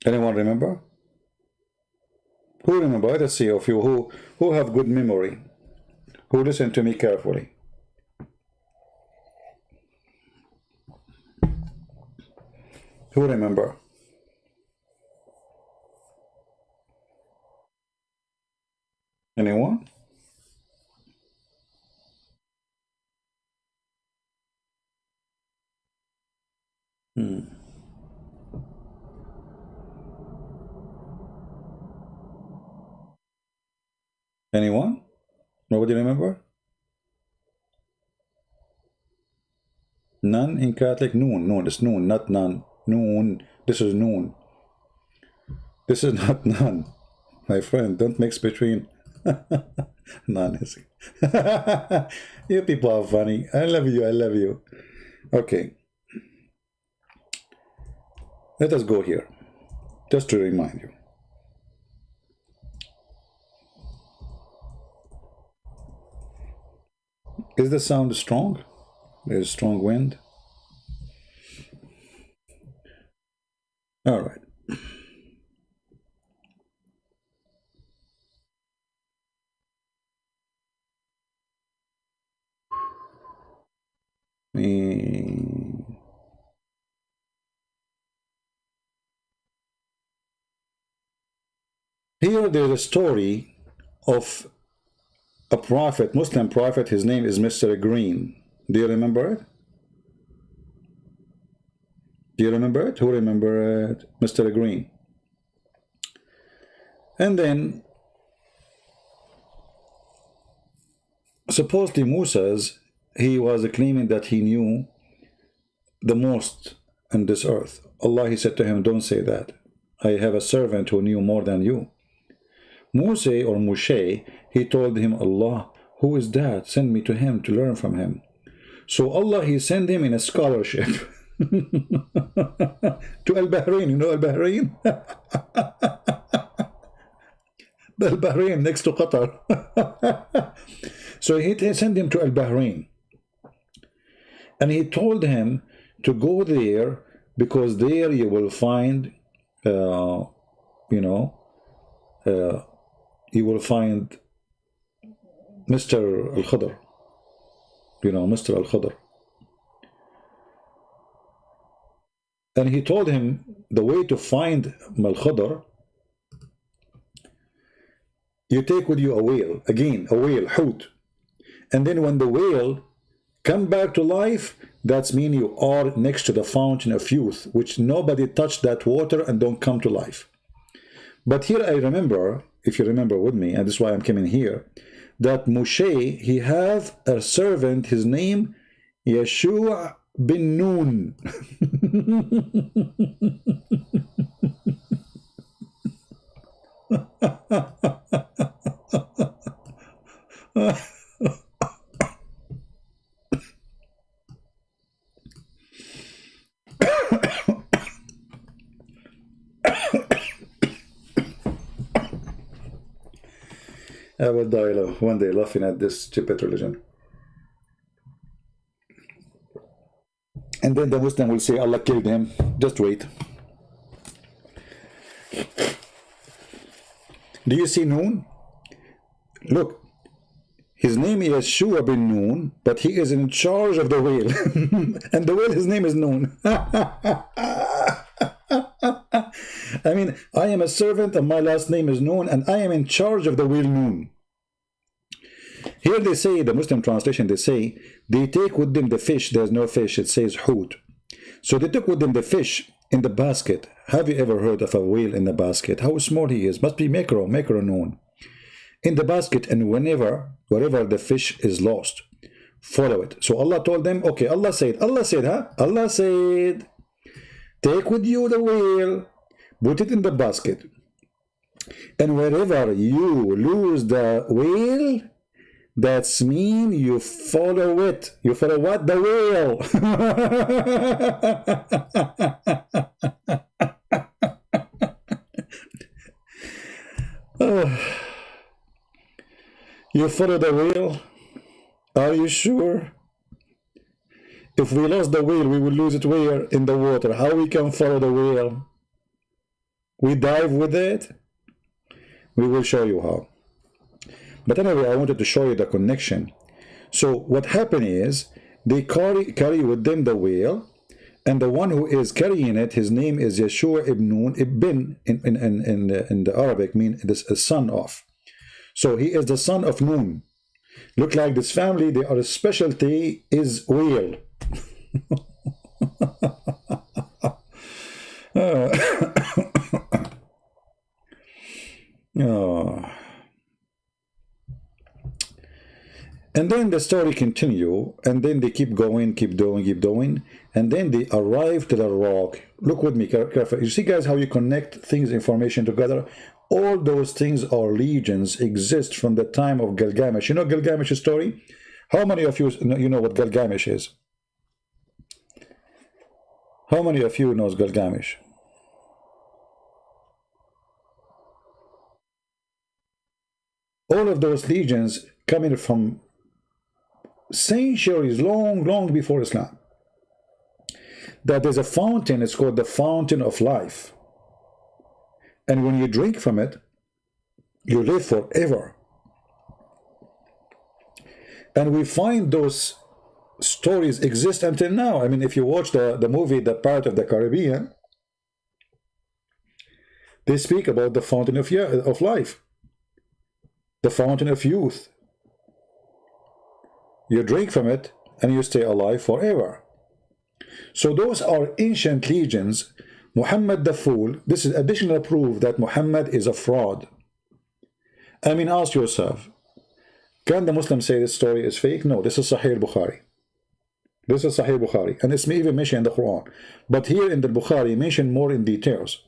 Anyone remember? Who remember? Let's see of you who have good memory, who listen to me carefully. Who remember? Anyone? Anyone? Nobody remember? None in Catholic? Noon. It's Noon, not none. Noon. This is Noon. This is not none. My friend, don't mix between none. You people are funny. I love you. Okay. Let us go here. Just to remind you. Is the sound strong? There's strong wind. All right. Here there's a story of a prophet, Muslim prophet. His name is Mr. Green. Do you remember it? Do you remember it? Who remember it? Mr. Green. And then supposedly Moses, he was claiming that he knew the most on this earth. Allah, he said to him, don't say that. I have a servant who knew more than you. Moses or Moshe, he told him, Allah, who is that? Send me to him to learn from him. So Allah, he sent him in a scholarship to Al-Bahrain. You know Al-Bahrain? Al-Bahrain, next to Qatar. So he sent him to Al-Bahrain. And he told him to go there because there you will find, you will find Mr. Al-Khadr. You know, Mr. Al-Khadr. And he told him the way to find Al-Khadr, you take with you a whale, again, a whale, hoot. And then when the whale come back to life, that's mean you are next to the fountain of youth, which nobody touched that water and don't come to life. But here I remember, if you remember with me, and this is why I'm coming here, that Moshe, he have a servant, his name, Yeshua bin Nun. I will die one day laughing at this stupid religion. And then the Muslim will say Allah killed him. Just wait. Do you see Noon? Look, his name is Yeshua bin Noon, but he is in charge of the whale. And the whale, his name is Noon. I mean, I am a servant and my last name is Noon, and I am in charge of the whale Noon. Here they say, the Muslim translation, they say, they take with them the fish. There's no fish, it says hoot. So they took with them the fish in the basket. Have you ever heard of a whale in the basket? How small he is. Must be micro Noon. In the basket, and wherever the fish is lost, follow it. So Allah told them, okay, Allah said, take with you the whale, put it in the basket, and wherever you lose the whale, that's mean you follow it. You follow what? The whale. You follow the whale? Are you sure? If we lost the whale, we will lose it where? In the water. How we can follow the whale? We dive with it? We will show you how. But anyway, I wanted to show you the connection. So what happened is, they carry with them the whale, and the one who is carrying it, his name is Yeshua ibn Nun. Ibn in the Arabic means this a son of. So he is the son of Nun. Look like this family, their specialty is whale. Oh. And then the story continue, and then they keep going, and then they arrive to the rock. Look with me carefully. You see, guys, how you connect things, information together? All those things or legions exist from the time of Gilgamesh. You know Gilgamesh's story? How many of you know what Gilgamesh is? How many of you knows Gilgamesh? All of those legions coming from centuries, long before Islam. That there's a fountain, it's called the fountain of life. And when you drink from it, you live forever. And we find those stories exist until now. I mean, if you watch the movie, The Pirate of the Caribbean, they speak about the fountain of life, the fountain of youth. You drink from it and you stay alive forever. So those are ancient legends. Muhammad the fool, this is additional proof that Muhammad is a fraud. I mean, ask yourself, can the Muslims say this story is fake? No, this is Sahih Bukhari. This is Sahih Bukhari, and it's even mentioned in the Quran. But here in the Bukhari, mentioned more in details.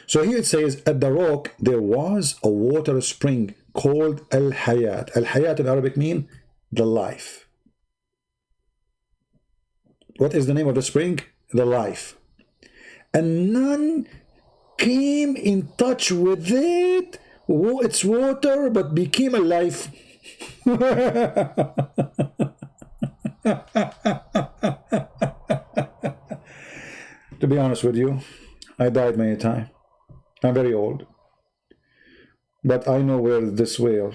So here it says, at the rock there was a water spring called Al-Hayat. Al-Hayat in Arabic means the life. What is the name of the spring? The life. And none came in touch with it, its water, but became alive. To be honest with you, I died many times. I'm very old. But I know where this whale.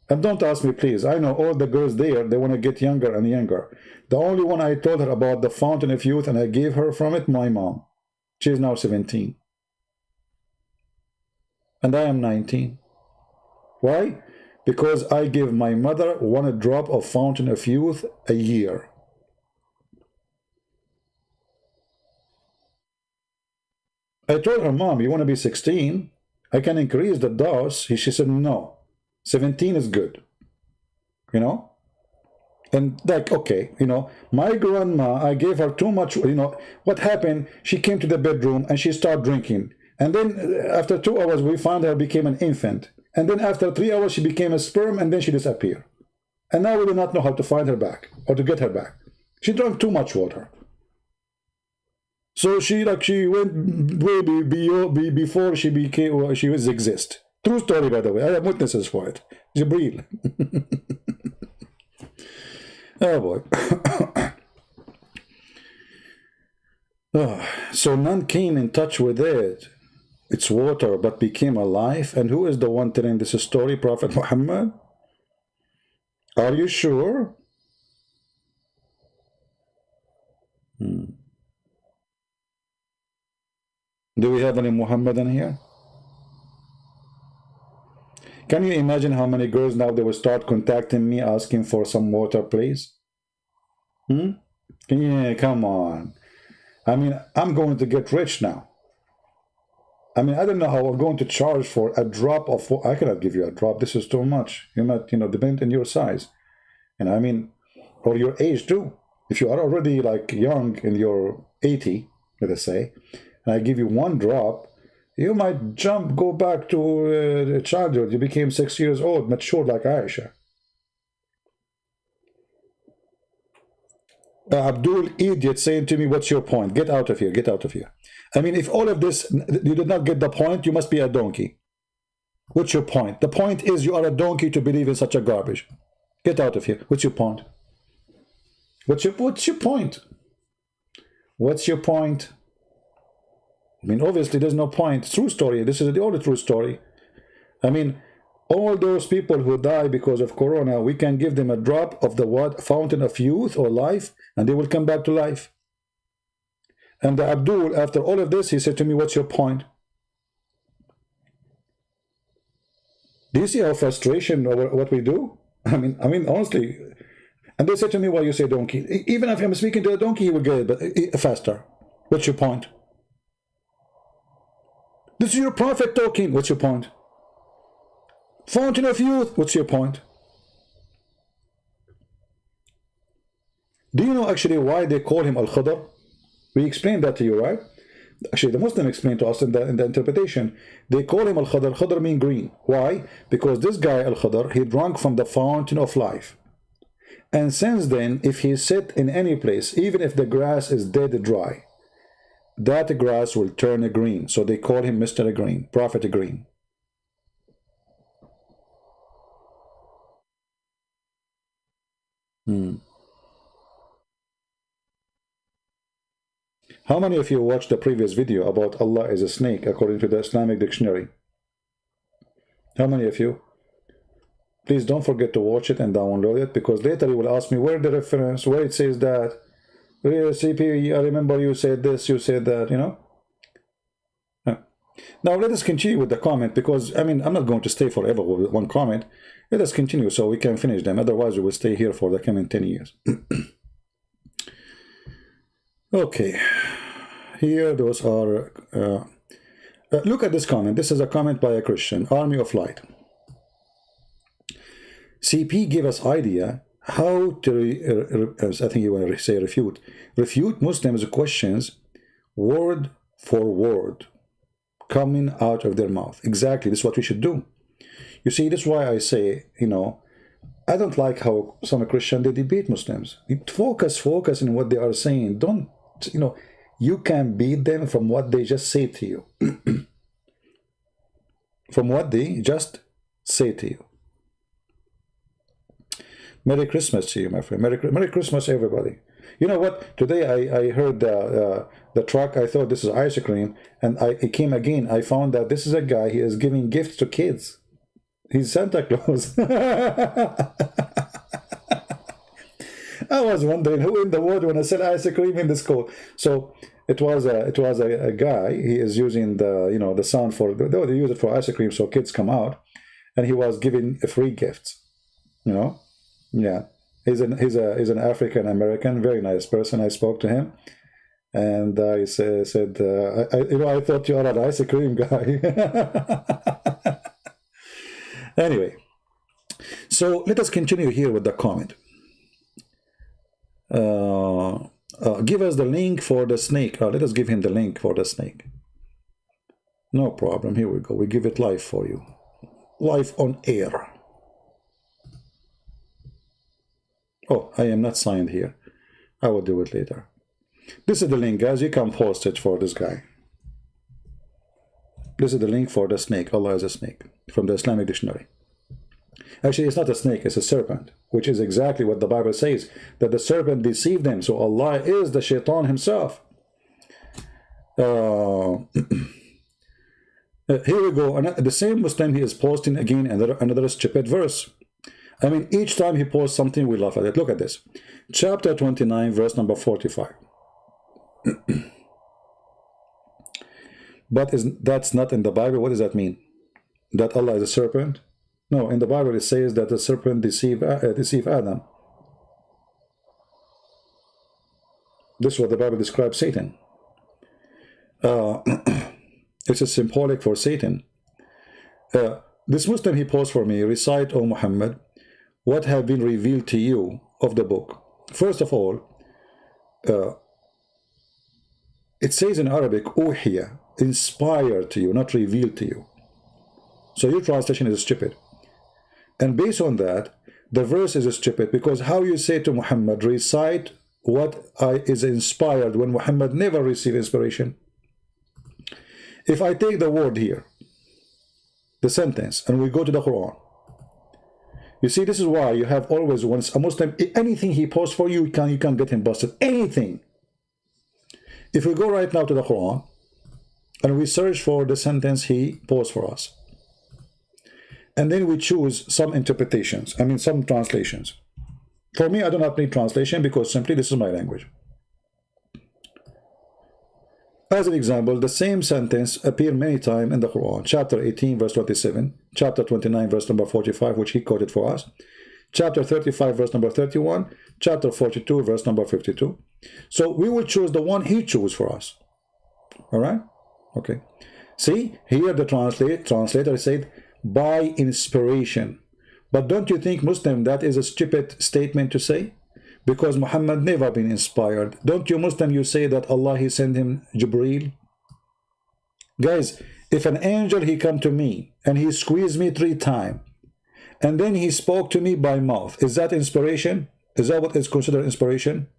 And don't ask me, please. I know all the girls there, they want to get younger and younger. The only one I told her about the fountain of youth and I gave her from it, my mom. She is now 17. And I am 19. Why? Because I give my mother 1 drop of fountain of youth a year. I told her, Mom, you want to be 16? I can increase the dose. She said, no. 17 is good. You know? And like, okay, you know, my grandma, I gave her too much, you know, what happened? She came to the bedroom and she started drinking. And then after 2 hours, we found her became an infant. And then after 3 hours, she became a sperm and then she disappeared. And now we do not know how to find her back or to get her back. She drank too much water. So she went way before she became, she was exist. True story, by the way. I have witnesses for it. Jibreel. Oh boy. So none came in touch with it, its water, but became alive. And who is the one telling this story? Prophet Muhammad? Are you sure? Do we have any Muhammadan here? Can you imagine how many girls now they will start contacting me asking for some water, please? Yeah, come on. I mean, I'm going to get rich now. I mean, I don't know how I'm going to charge for a drop of water. I cannot give you a drop. This is too much. You might, you know, depend on your size. And I mean, or your age too. If you are already like young in your 80, let us say, and I give you 1 drop, you might go back to childhood. You became 6 years old, mature like Aisha. Abdul idiot saying to me, what's your point? Get out of here, get out of here. I mean, if all of this, you did not get the point, you must be a donkey. What's your point? The point is you are a donkey to believe in such a garbage. Get out of here. What's your point? What's your point? What's your point? I mean, obviously there's no point. True story. This is the only true story. I mean, all those people who die because of Corona, we can give them a drop of the what? Fountain of youth or life, and they will come back to life. And the Abdul, after all of this, he said to me, what's your point? Do you see our frustration over what we do? I mean, honestly. And they said to me, well, you say donkey. Even if I'm speaking to a donkey, he will get it, but faster. What's your point? This is your prophet talking. What's your point? Fountain of youth. What's your point? Do you know actually why they call him Al-Khadr? We explained that to you, right? Actually, the Muslim explained to us in the interpretation. They call him Al-Khadr. Khadr means green. Why? Because this guy, Al-Khadr, he drank from the fountain of life. And since then, if he sit in any place, even if the grass is dead dry, that grass will turn green. So they call him Mr. Green, Prophet Green. How many of you watched the previous video about Allah is a snake according to the Islamic dictionary? How many of you? Please don't forget to watch it and download it, because later you will ask me where the reference, where it says that. CP, I remember you said this, you said that, you know. Now let us continue with the comment, because I mean, I'm not going to stay forever with one comment. Let us continue so we can finish them. Otherwise, we will stay here for the coming 10 years. Okay, here those are. Look at this comment. This is a comment by a Christian, Army of Light. CP gave us idea how to, I think you want to say refute Muslims' questions word for word coming out of their mouth. Exactly, this is what we should do. You see, this is why I say, you know, I don't like how some Christians, they debate Muslims. Focus on what they are saying. Don't, you know, you can beat them from what they just say to you. From what they just say to you. Merry Christmas to you, my friend. Merry Christmas, everybody. You know what? Today I heard the truck. I thought this is ice cream, and it came again. I found that this is a guy. He is giving gifts to kids. He's Santa Claus. I was wondering who in the world want to sell ice cream in this school. So it was a guy. He is using the sound for they use it for ice cream, so kids come out, and he was giving free gifts. You know. Yeah, he's an African American, very nice person. I spoke to him, and I said, I thought you are an ice cream guy. Anyway, so let us continue here with the comment. Give us the link for the snake. Let us give him the link for the snake. No problem. Here we go. We give it live for you, live on air. Oh, I am not signed here. I will do it later. This is the link, guys. You can post it for this guy. This is the link for the snake. Allah is a snake from the Islamic dictionary. Actually, it's not a snake, it's a serpent, which is exactly what the Bible says, that the serpent deceived them. So Allah is the shaitan himself. Here we go. The same Muslim, he is posting again another stupid verse. I mean, each time he posts something, we laugh at it. Look at this. Chapter 29, verse number 45. But that's not in the Bible. What does that mean? That Allah is a serpent? No, in the Bible it says that the serpent deceived Adam. This is what the Bible describes Satan. It's a symbolic for Satan. This Muslim, he posed for me, recite, O Muhammad, what have been revealed to you of the book. First of all, it says in Arabic, uhiya, inspired to you, not revealed to you. So your translation is stupid. And based on that, the verse is stupid, because how you say to Muhammad, recite what is inspired, when Muhammad never received inspiration. If I take the word here, the sentence, and we go to the Quran, you see, this is why you have always, once a Muslim, anything he posts for you, you can get him busted. Anything. If we go right now to the Quran and we search for the sentence he posts for us, and then we choose some interpretations, I mean some translations. For me, I do not need translation, because simply this is my language. As an example, the same sentence appears many times in the Quran. Chapter 18, verse 27. Chapter 29, verse number 45, which he quoted for us. Chapter 35, verse number 31. Chapter 42, verse number 52. So we will choose the one he chose for us. All right? Okay. See, here the translator said, by inspiration. But don't you think, Muslim, that is a stupid statement to say? Because Muhammad never been inspired. Don't you Muslim, you say that Allah, he sent him Jibreel? Guys, if an angel, he come to me and he squeezed me 3 times, and then he spoke to me by mouth, is that inspiration? Is that what is considered inspiration?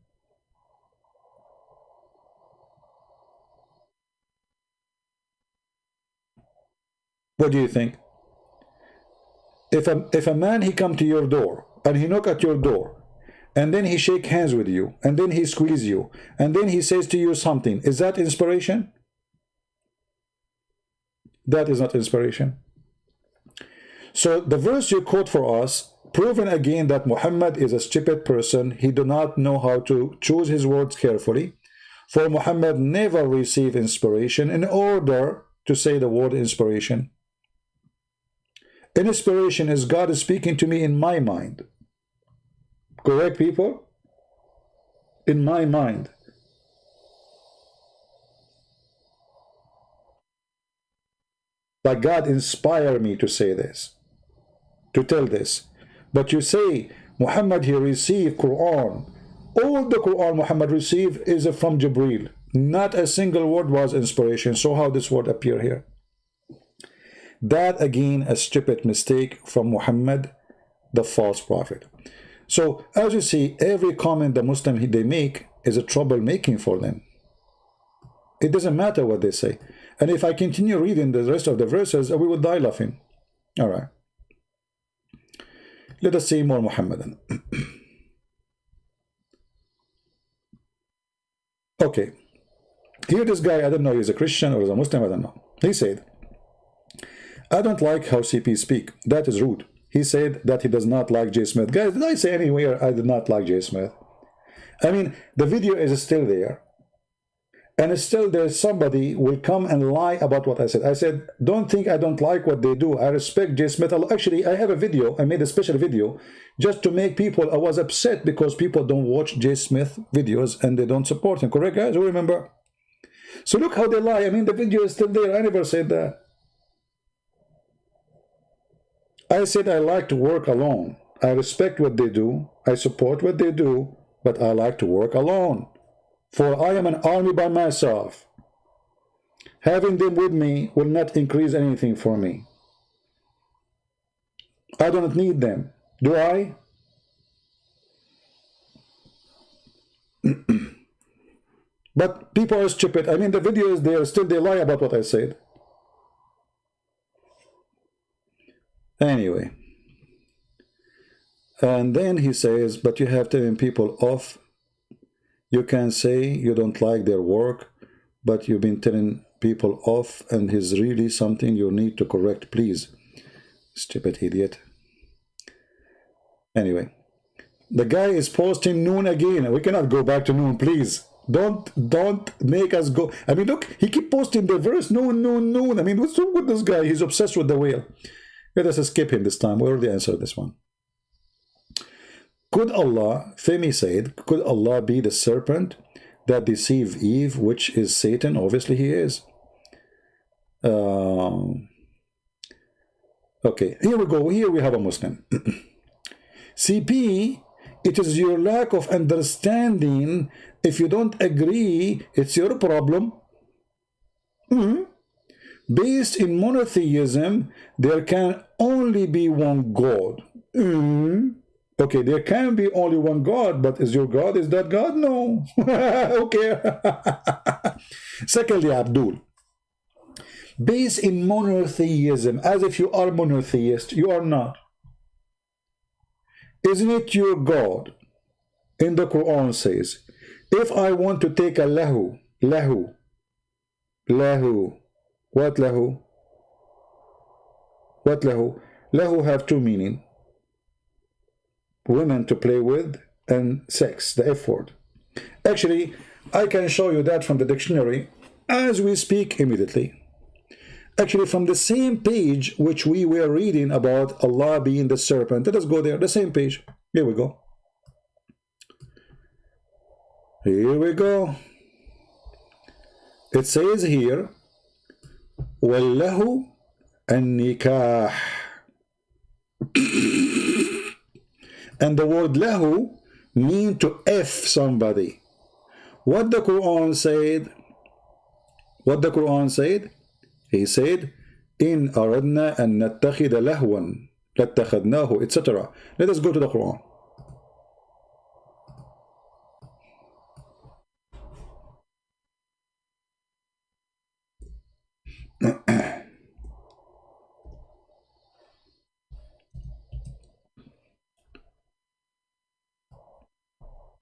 What do you think? If a man, he come to your door and he knock at your door, and then he shake hands with you, and then he squeeze you, and then he says to you something, is that inspiration? That is not inspiration. So the verse you quote for us, proven again that Muhammad is a stupid person. He do not know how to choose his words carefully. For Muhammad never received inspiration in order to say the word inspiration. Inspiration is God speaking to me in my mind. Correct, people? In my mind. Like God inspired me to say this, to tell this. But you say, Muhammad, he received Quran. All the Quran Muhammad received is from Jibreel. Not a single word was inspiration. So how this word appear here? That again a stupid mistake from Muhammad, the false prophet. So as you see, every comment the Muslim they make is a troublemaking for them. It doesn't matter what they say. And if I continue reading the rest of the verses, we will die laughing. All right. Let us see more Muhammadan. Okay. Here this guy, I don't know, he's a Christian or is a Muslim, I don't know. He said, I don't like how CP speak. That is rude. He said that he does not like J. Smith. Guys, did I say anywhere I did not like J. Smith? I mean, the video is still there. And still there's somebody will come and lie about what I said. I said, don't think I don't like what they do. I respect J. Smith. Actually, I have a video. I made a special video just to make people, I was upset because people don't watch J. Smith videos and they don't support him. Correct, guys? You remember? So look how they lie. I mean, the video is still there. I never said that. I said I like to work alone. I respect what they do. I support what they do. But I like to work alone. For I am an army by myself. Having them with me will not increase anything for me. I don't need them. Do I? But people are stupid. I mean, the video is there. Still they lie about what I said. Anyway. And then he says, but you have telling people off. You can say you don't like their work, but you've been telling people off and it's really something you need to correct, please. Stupid idiot. Anyway, the guy is posting noon again. We cannot go back to noon, please. Don't make us go. I mean, look, he keep posting the verse noon, noon, noon. I mean, what's wrong with this guy? He's obsessed with the whale. Let us skip him this time. We already answered this one. Could Allah, Femi said, could Allah be the serpent that deceived Eve, which is Satan? Obviously he is. Okay, here we go. Here we have a Muslim. CP, it is your lack of understanding. If you don't agree, it's your problem. Based in monotheism, there can only be one God. Okay, there can be only one God, but is your God, is that God? No. Okay. Secondly, Abdul. Based in monotheism, as if you are monotheist, you are not. Isn't it your God? In the Quran says, if I want to take a lahu, what lahu? What lahu? Lahu have two meanings. Women to play with and sex, the F word. Actually, I can show you that from the dictionary as we speak immediately. Actually, from the same page which we were reading about Allah being the serpent. Let us go there, the same page. Here we go. Here we go. It says here, وَاللَّهُ النِّكَاحِ. And the word lahu mean to F somebody. What the Quran said? What the Quran said? He said, in aradna an nattakhida lahwan lattakhadnahu, etc. Let us go to the Quran.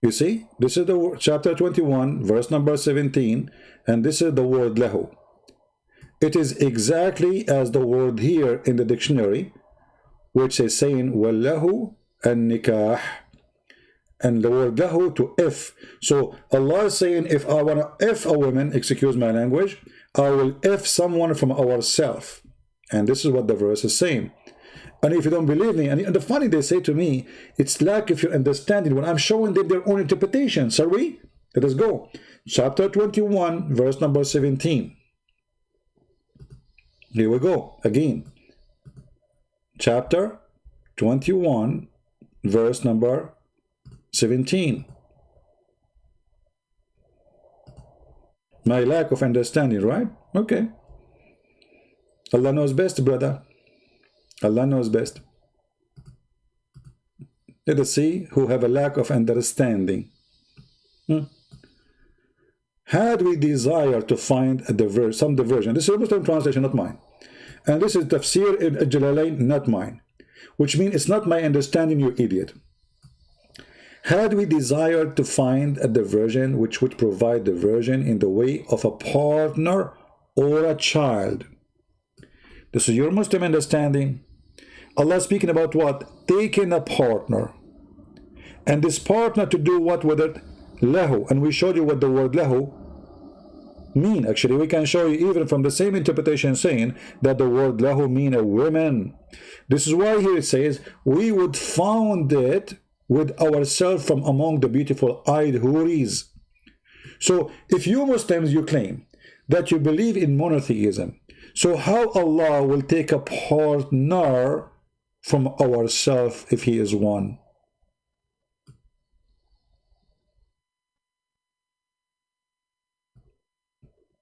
You see, this is the chapter 21, verse number 17, and this is the word lahu. It is exactly as the word here in the dictionary, which is saying wallahu and nikah, and the word lahu to F. So Allah is saying, if I want to F a woman, excuse my language, I will F someone from ourself. And this is what the verse is saying. And if you don't believe me, and the funny they say to me, it's lack of your understanding when I'm showing them their own interpretations. Are we? Let us go. Chapter 21, verse number 17. Here we go again. Chapter 21, verse number 17. My lack of understanding, right? Okay. Allah knows best, brother. Allah knows best. Let us see who have a lack of understanding. Had we desire to find some diversion, this is a Muslim translation, not mine. And this is Tafsir al-Jalalain, not mine. Which means it's not my understanding, you idiot. Had we desired to find a diversion which would provide diversion in the way of a partner or a child. This is your Muslim understanding. Allah speaking about what? Taking a partner. And this partner to do what with it? Lahu. And we showed you what the word lahu mean. Actually, we can show you even from the same interpretation saying that the word lahu mean a woman. This is why here it says, we would found it with ourselves from among the beautiful-eyed houris. So if you Muslims, you claim that you believe in monotheism, so how Allah will take a partner from ourselves if he is one?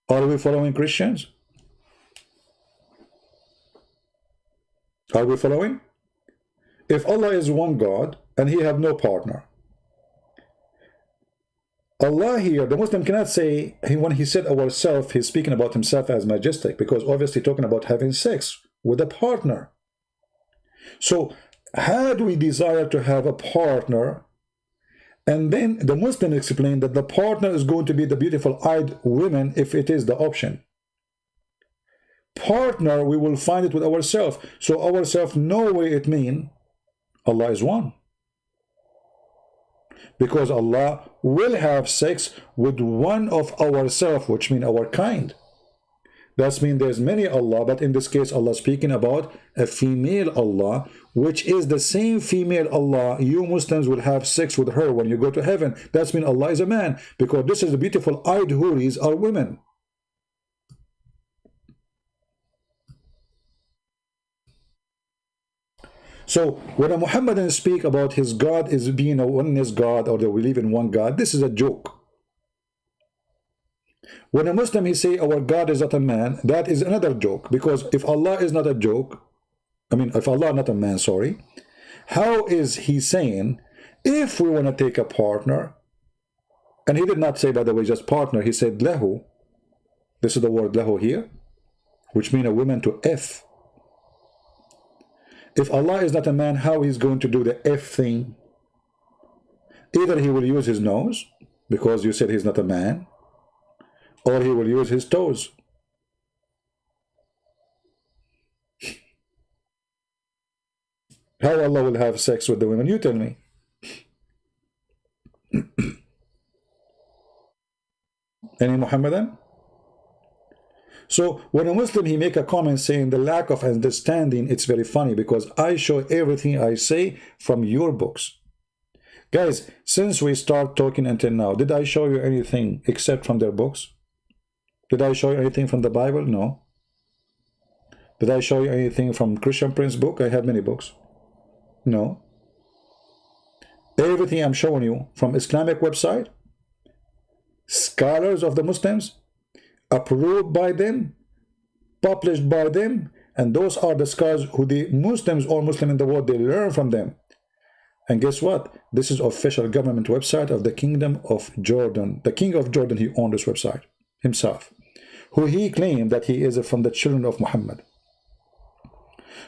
Are we following Christians? Are we following? If Allah is one God and he have no partner, Allah here, the Muslim cannot say, when he said ourself, he's speaking about himself as majestic, because obviously talking about having sex with a partner. So had we desire to have a partner, and then the Muslim explained that the partner is going to be the beautiful-eyed women if it is the option. Partner, we will find it with ourselves. So ourselves, no way it mean Allah is one. Because Allah will have sex with one of ourselves, which mean our kind. That means there's many Allah, but in this case Allah speaking about a female Allah, which is the same female Allah. You Muslims will have sex with her when you go to heaven. That means Allah is a man, because this is the beautiful-eyed houris are women. So when a Muhammadan speak about his God is being a oneness God, or they believe in one God, this is a joke. When a Muslim he say our God is not a man, that is another joke, because if Allah is not a joke, if Allah not a man, sorry, how is he saying if we want to take a partner? And he did not say, by the way, just partner, he said lahu. This is the word lahu here, which means a woman to F. If Allah is not a man, how he's going to do the F thing? Either he will use his nose, because you said he's not a man, or he will use his toes. How Allah will have sex with the women? You tell me. Any Muhammadan? So when a Muslim he make a comment saying the lack of understanding, it's very funny, because I show everything I say from your books. Guys, since we start talking until now, did I show you anything except from their books? Did I show you anything from the Bible? No. Did I show you anything from Christian Prince's book? I have many books. No. Everything I'm showing you from Islamic website, scholars of the Muslims, approved by them, published by them, and those are the scholars who the Muslims or Muslim in the world, they learn from them. And guess what? This is official government website of the Kingdom of Jordan. The King of Jordan, he owned this website himself, who he claimed that he is from the children of Muhammad.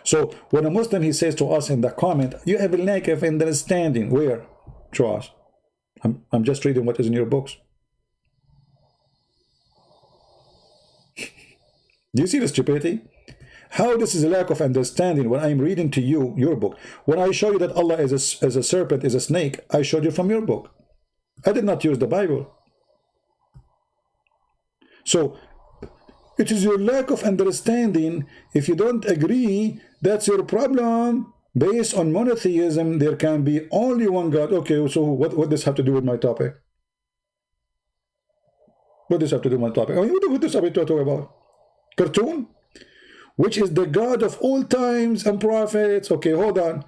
So when a Muslim he says to us in the comment, you have a lack of understanding. Where? Show us. I'm just reading what is in your books. Do you see the stupidity? How this is a lack of understanding when I'm reading to you your book. When I show you that Allah is a serpent, is a snake, I showed you from your book. I did not use the Bible. So it is your lack of understanding. If you don't agree, that's your problem. Based on monotheism, there can be only one God. Okay, so what does this have to do with my topic? What does this have to do with my topic? What does this have to talk about? Cartoon? which is the God of all times and prophets. Okay, hold on.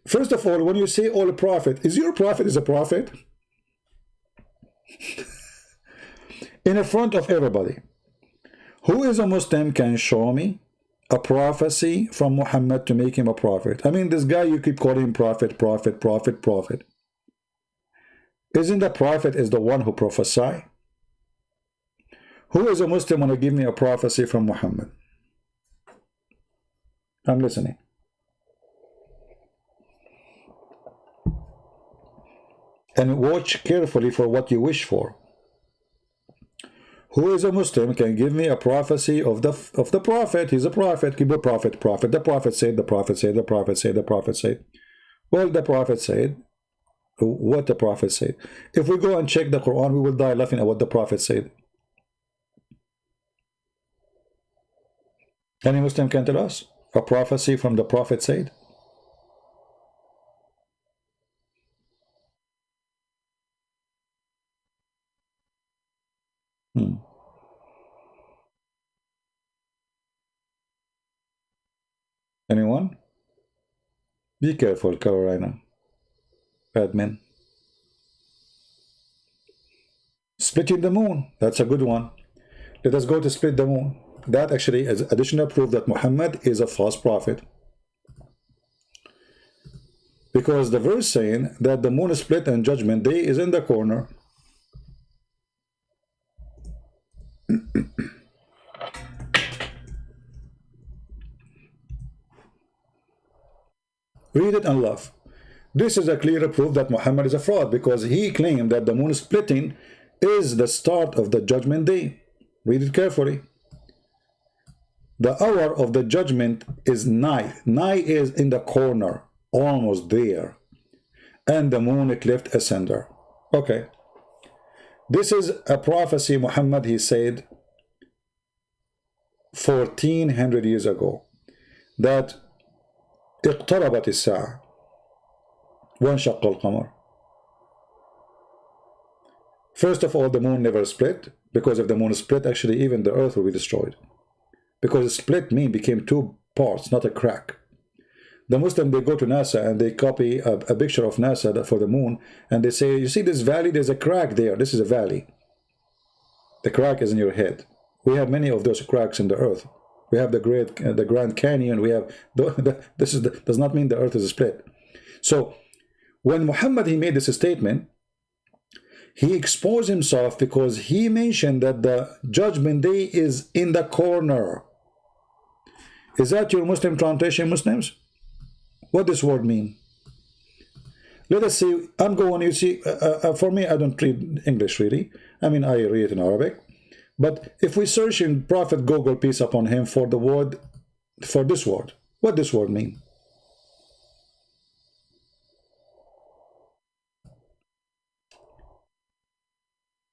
First of all, when you say all prophet, is your prophet is a prophet? In the front of everybody, who is a Muslim can show me a prophecy from Muhammad to make him a prophet? I mean, this guy you keep calling him prophet, prophet, prophet, prophet. Isn't the prophet is the one who prophesy? Who is a Muslim want to give me a prophecy from Muhammad? I'm listening. And watch carefully for what you wish for. Who is a Muslim can give me a prophecy of the prophet? He's a prophet. Give a prophet, prophet. The prophet said, the prophet said, the prophet said, the prophet said. Well, the prophet said what the prophet said. If we go and check the Quran, we will die laughing at what the prophet said. Any Muslim can tell us a prophecy from the prophet said? Anyone? Be careful, Carolina. Admin. Splitting the moon. That's a good one. Let us go to split the moon. That actually is additional proof that Muhammad is a false prophet. Because the verse saying that the moon is split and judgment day is in the corner. Read it and laugh. This is a clear proof that Muhammad is a fraud, because he claimed that the moon splitting is the start of the judgment day. Read it carefully. The hour of the judgment is nigh. Nigh is in the corner, almost there. And the moon cleft asunder. Okay. This is a prophecy Muhammad, he said 1400 years ago, that اقتربت الساعة وانشق القمر. First of all, the moon never split, because if the moon split, actually even the earth will be destroyed. Because split mean became two parts, not a crack. The Muslim, they go to NASA and they copy a picture of NASA for the moon, and they say, you see this valley, there's a crack there. This is a valley. The crack is in your head. We have many of those cracks in the earth. We have the Grand Canyon. We have does not mean the earth is split. So when Muhammad, he made this statement, he exposed himself because he mentioned that the judgment day is in the corner. Is that your Muslim translation, Muslims? What does this word mean? Let us see. I'm going, you see, for me, I don't read English really. I mean, I read it in Arabic. But if we search in Prophet Google, peace upon him, for the word, for this word, what does this word mean?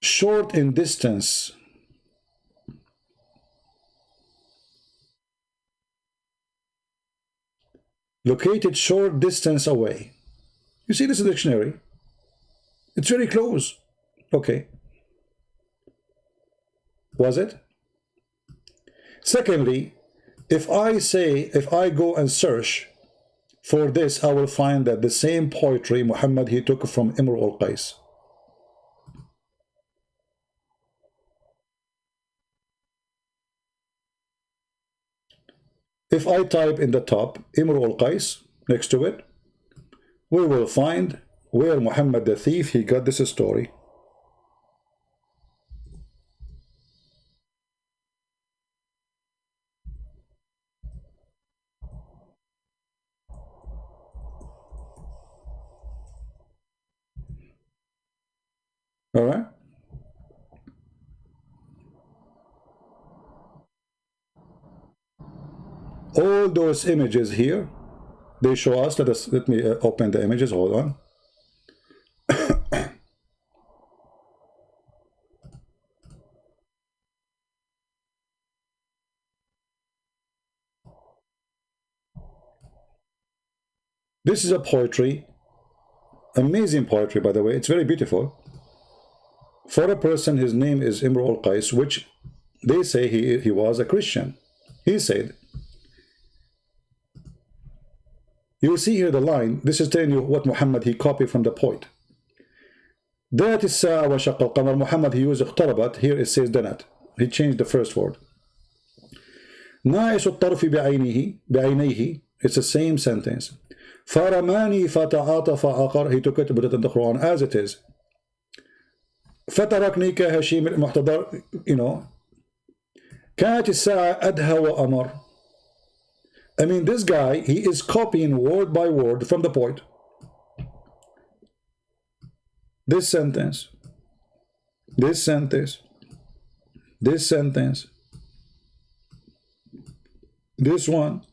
Short in distance. Located short distance away. You see this in the dictionary? It's very close. Okay. Was it? Secondly, if I go and search for this, I will find that the same poetry Muhammad, he took from Imr al-Qais. If I type in the top Imr al-Qais next to it, we will find where Muhammad the thief, he got this story. All right. All those images here, they show us, let me open the images, hold on. This is a poetry, amazing poetry, by the way. It's very beautiful. For a person, his name is Imr al-Qais, which they say he was a Christian. He said, You will see here the line. This is telling you what Muhammad he copied from the poet. ذات الساعة وشق القمر. Muhammad he used اقتربت. Here it says دنت. He changed the first word. ناعس الطرف بعينيه. It's the same sentence. فرماني فتعاطف عقر. He took it and put it in the Quran as it is. فتركني كهشيم المحتضر. You know. كانت الساعة أدهى وأمر. I mean, this guy, he is copying word by word from the poet. This sentence, this sentence, this sentence, this one,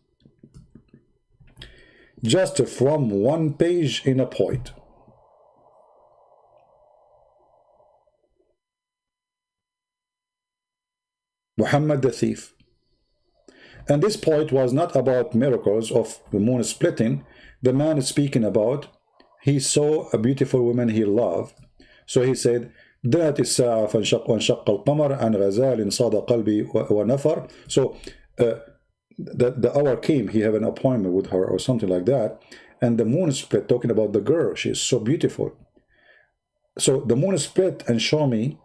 just from one page in a poet. Muhammad the thief. And this point was not about miracles of the moon splitting. The man is speaking about, he saw a beautiful woman he loved. So he said, ذات الساعة فانشق القمر عن غزال صاد قلبي ونفر. So the hour came, he had an appointment with her or something like that. And the moon split, talking about the girl, she is so beautiful. So the moon split and show me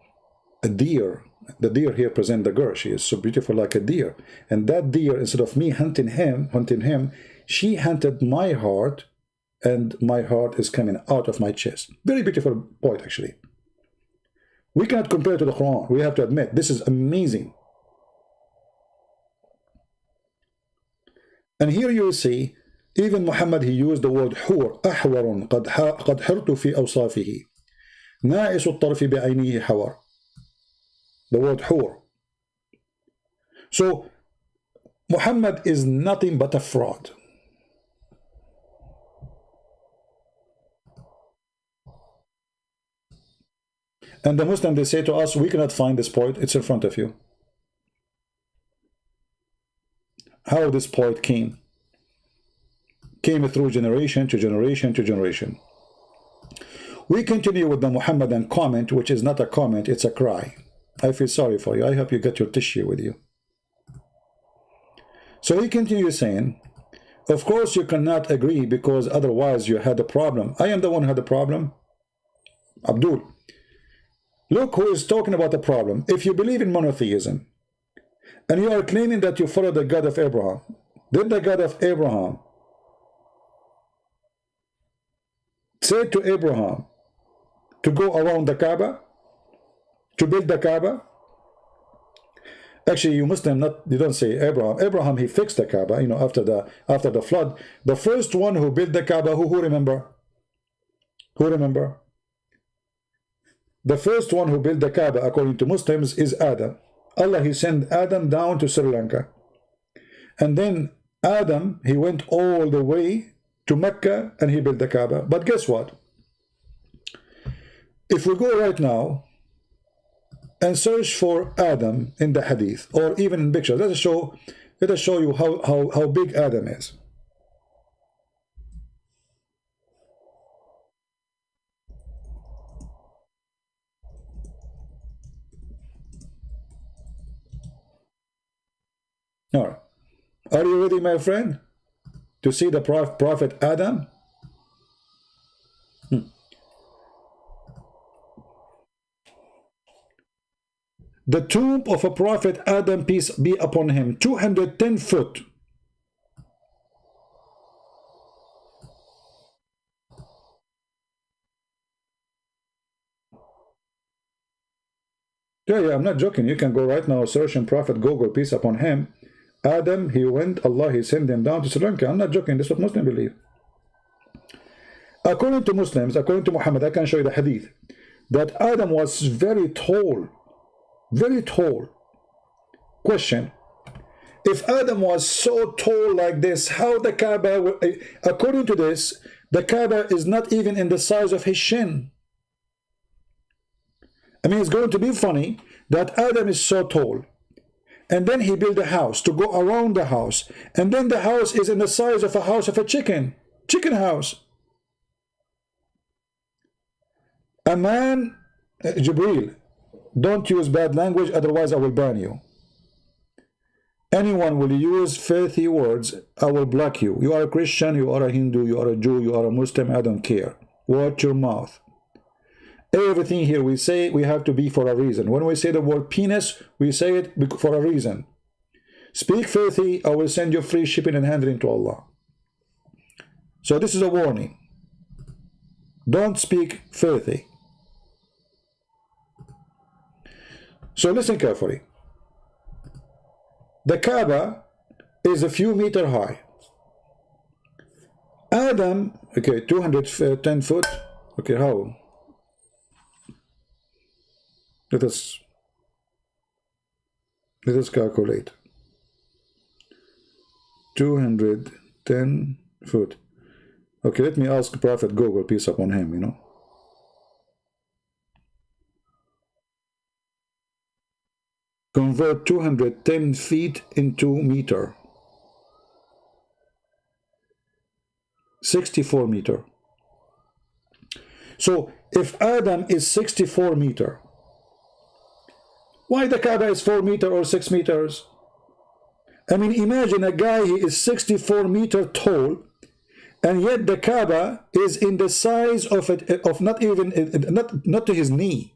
a deer. The deer here present the girl. She is so beautiful like a deer. And that deer, instead of me hunting him, she hunted my heart, and my heart is coming out of my chest. Very beautiful point, actually. We cannot compare to the Quran. We have to admit, this is amazing. And here you see, even Muhammad, he used the word حور. أحور قد حرت في أوصافه. ناعس الطرف بعينه حور. The word حور. So Muhammad is nothing but a fraud. And the Muslims, they say to us, we cannot find this poet. It's in front of you. How this poet came through generation to generation to generation. We continue with the Muhammadan comment, which is not a comment, it's a cry. I feel sorry for you. I hope you get your tissue with you. So he continues saying, of course you cannot agree because otherwise you had a problem. I am the one who had the problem. Abdul. Look who is talking about the problem. If you believe in monotheism, and you are claiming that you follow the God of Abraham, did the God of Abraham say to Abraham to go around the Kaaba? To build the Kaaba? Actually, you Muslim, you don't say Abraham. Abraham, he fixed the Kaaba, you know, after the flood. The first one who built the Kaaba, who remember? Who remember? The first one who built the Kaaba, according to Muslims, is Adam. Allah, he sent Adam down to Sri Lanka. And then Adam, he went all the way to Mecca and he built the Kaaba. But guess what? If we go right now and search for Adam in the Hadith or even in pictures, let us show you how big Adam is. All right. Are you ready, my friend, to see the prophet Adam? The tomb of a prophet Adam, peace be upon him, 210 foot. Yeah, I'm not joking. You can go right now, search in Prophet Google, peace upon him. Adam, he went, Allah, he sent him down to Sri Lanka. I'm not joking. This is what Muslims believe. According to Muslims, according to Muhammad, I can show you the hadith, that Adam was very tall. Very tall. Question. If Adam was so tall like this, how the Kaaba, according to this, the Kaaba is not even in the size of his shin. I mean, it's going to be funny that Adam is so tall. And then he built a house to go around the house. And then the house is in the size of a house of a chicken. Chicken house. A man, Jibreel, don't use bad language, otherwise I will ban you. Anyone will use filthy words, I will block you. You are a Christian, you are a Hindu, you are a Jew, you are a Muslim, I don't care. Watch your mouth. Everything here we say, we have to be for a reason. When we say the word penis, we say it for a reason. Speak filthy, I will send you free shipping and handling to Allah. So this is a warning. Don't speak filthy. So listen carefully. The Kaaba is a few meters high. Adam, okay, 210 foot. Okay, how? Let us calculate. 210 foot. Okay, let me ask Prophet Google, peace upon him, you know. Convert 210 feet into meter. 64 meter. So if Adam is 64 meter, why the Kaaba is 4 meter or 6 meters? I mean, imagine a guy, he is 64 meter tall, and yet the Kaaba is in the size of it, of not even, not to his knee.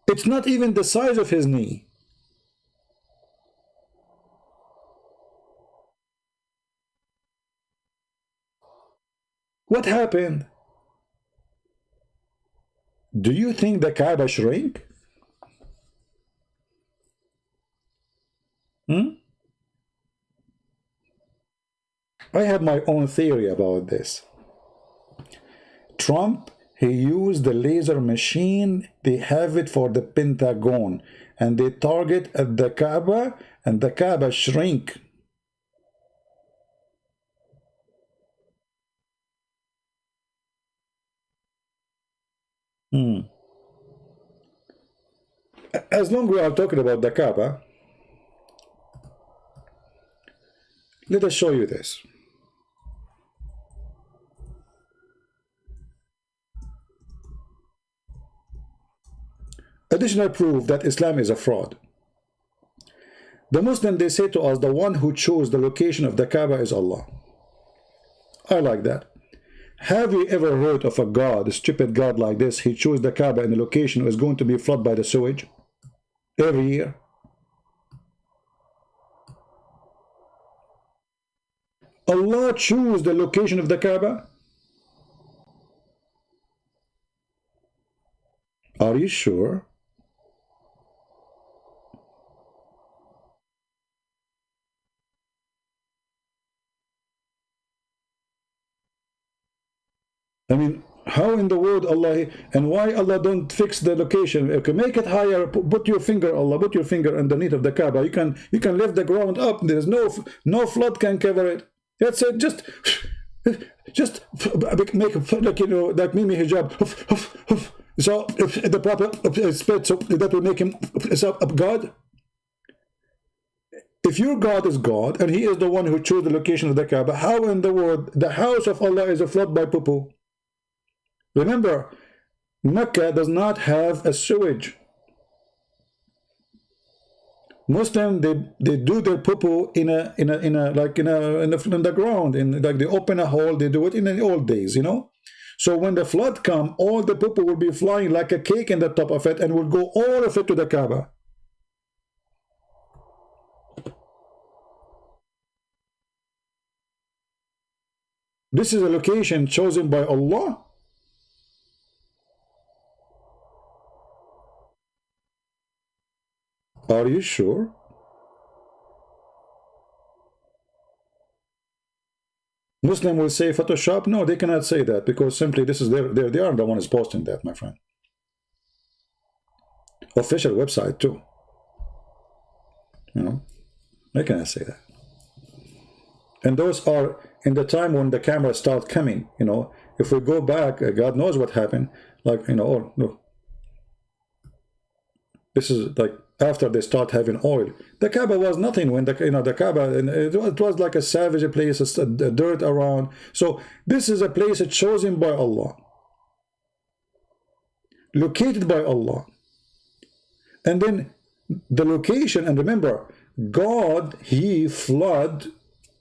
It's not even the size of his knee. What happened? Do you think the Kaaba shrank? I have my own theory about this. Trump, he used the laser machine, they have it for the Pentagon, and they target at the Kaaba, and the Kaaba shrink. As long as we are talking about the Kaaba, let us show you this. Additional proof that Islam is a fraud. The Muslim, they say to us, the one who chose the location of the Kaaba is Allah. I like that. Have you ever heard of a God, a stupid God like this? He chose the Kaaba and the location is going to be flooded by the sewage every year. Allah chose the location of the Kaaba? Are you sure? I mean, how in the world Allah, and why Allah don't fix the location? Okay, make it higher, put your finger, Allah, put your finger underneath of the Kaaba. You can lift the ground up. There's no flood can cover it. That's it. Just make like, you know, like Mimi hijab. So if the proper spit, so that will make him a God. If your God is God and he is the one who chose the location of the Kaaba, how in the world the house of Allah is a flood by poo-poo? Remember, Mecca does not have a sewage. Muslim, they do their poo-poo in the ground, like they open a hole. They do it in the old days, you know. So when the flood come, all the poo-poo will be flying like a cake in the top of it, and will go all of it to the Kaaba. This is a location chosen by Allah. Are you sure? Muslim will say Photoshop. No, they cannot say that, because simply this is they are the one who's posting that, my friend. Official website too. You know, they cannot say that. And those are in the time when the cameras start coming. You know, if we go back, God knows what happened. Like, you know, oh no, this is like after they start having oil. The Kaaba was nothing when the Kaaba, and it was like a savage place, dirt around. So this is a place chosen by Allah, located by Allah, and then the location, and remember, God, he flood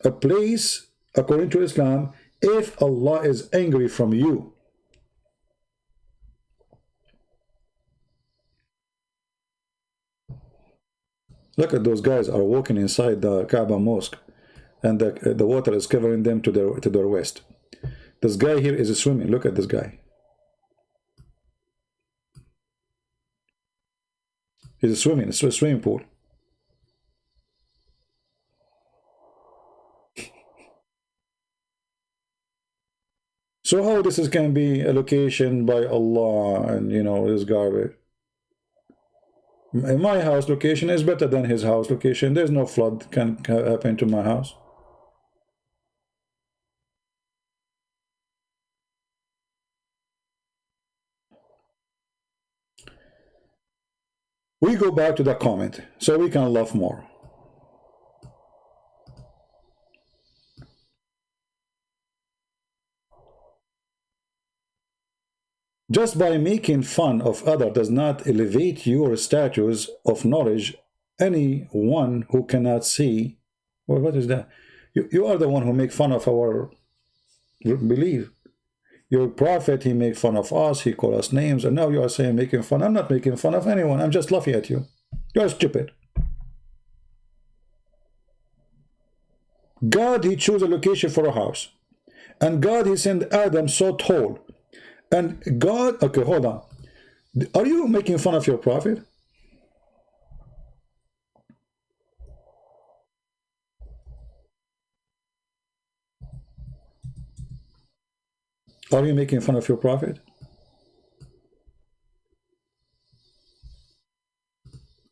a place according to Islam if Allah is angry from you. Look at those guys are walking inside the Kaaba mosque, and the water is covering them to their waist. This guy here is swimming. Look at this guy. He's swimming. It's a swimming pool. So how this can be a location by Allah, and you know, this garbage. My house location is better than his house location. There's no flood can happen to my house. We go back to the comment so we can laugh more. Just by making fun of others does not elevate your status of knowledge. Anyone who cannot see, well, what is that? You are the one who make fun of our belief. Your prophet, he make fun of us, he call us names, and now you are saying making fun. I'm not making fun of anyone. I'm just laughing at you. You are stupid. God, he chose a location for a house. And God, he sent Adam so tall. And God, okay, hold on. Are you making fun of your prophet? Are you making fun of your prophet?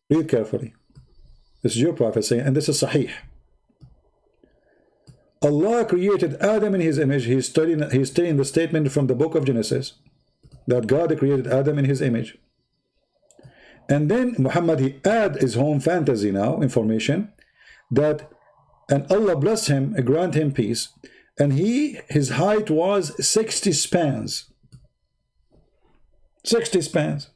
Read carefully. This is your prophet saying, and this is Sahih. Allah created Adam in his image. He's studying the statement from the book of Genesis that God created Adam in his image. And then Muhammad, he add his home fantasy now, information, that, and Allah bless him, grant him peace, and his height was 60 spans. 60 spans.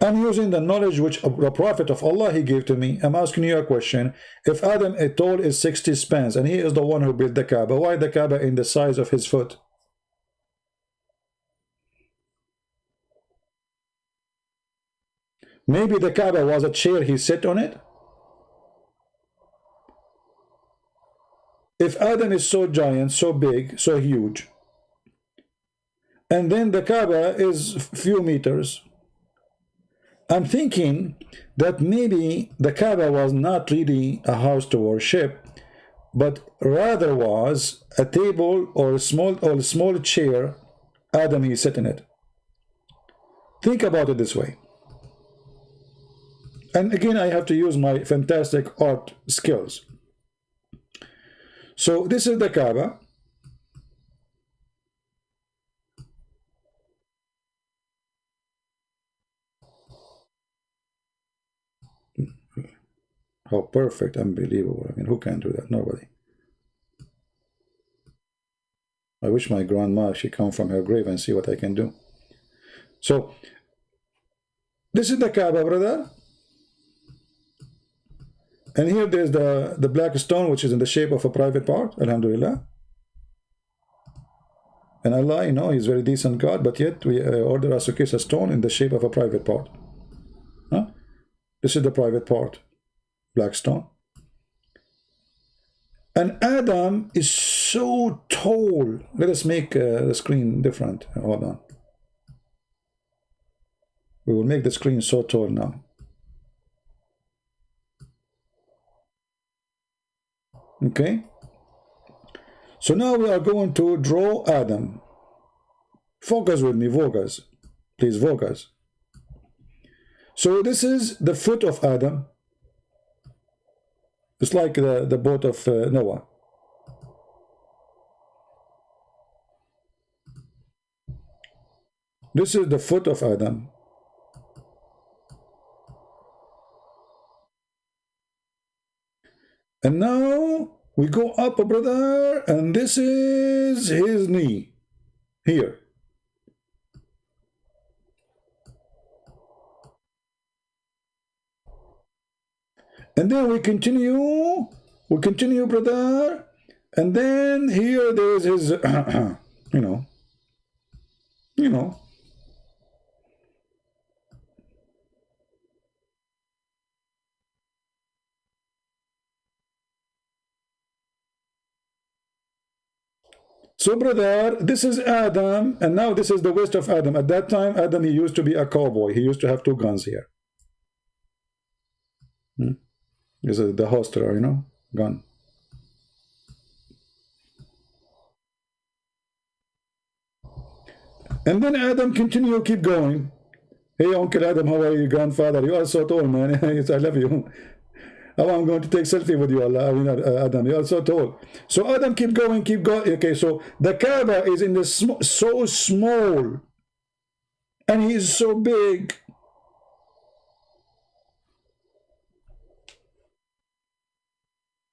I'm using the knowledge which the prophet of Allah he gave to me. I'm asking you a question. If Adam a tall is 60 spans and he is the one who built the Kaaba, why the Kaaba in the size of his foot? Maybe the Kaaba was a chair he sat on it. If Adam is so giant, so big, so huge, and then the Kaaba is few meters, I'm thinking that maybe the Kaaba was not really a house to worship, but rather was a table or a small chair Adam he sat in it. Think about it this way. And again, I have to use my fantastic art skills. So this is the Kaaba. How perfect, unbelievable. I mean, who can do that? Nobody. I wish my grandma, she come from her grave and see what I can do. So, this is the Kaaba, brother. And here there's the black stone, which is in the shape of a private part, alhamdulillah. And Allah, you know, he's very decent God, but yet we order us to kiss a stone in the shape of a private part. Huh? This is the private part. Black stone. And Adam is so tall. Let us make the screen different. Hold on. We will make the screen so tall now. Okay. So now we are going to draw Adam. Focus with me, focus. Please focus. So this is the foot of Adam. It's like the boat of Noah. This is the foot of Adam. And now We go up, brother, and this is his knee here. And then we continue, brother, and then here there is his, you know. So, brother, this is Adam, and now this is the waist of Adam. At that time, Adam, he used to be a cowboy. He used to have 2 guns here. This is the holster, you know, gun. And then Adam keep going. Hey, Uncle Adam, how are you, grandfather? You are so tall, man. I love you. Oh, I'm going to take selfie with you, Allah. I mean, Adam, you are so tall. So Adam keep going. Okay, so the Kaaba is in the so small, and he is so big.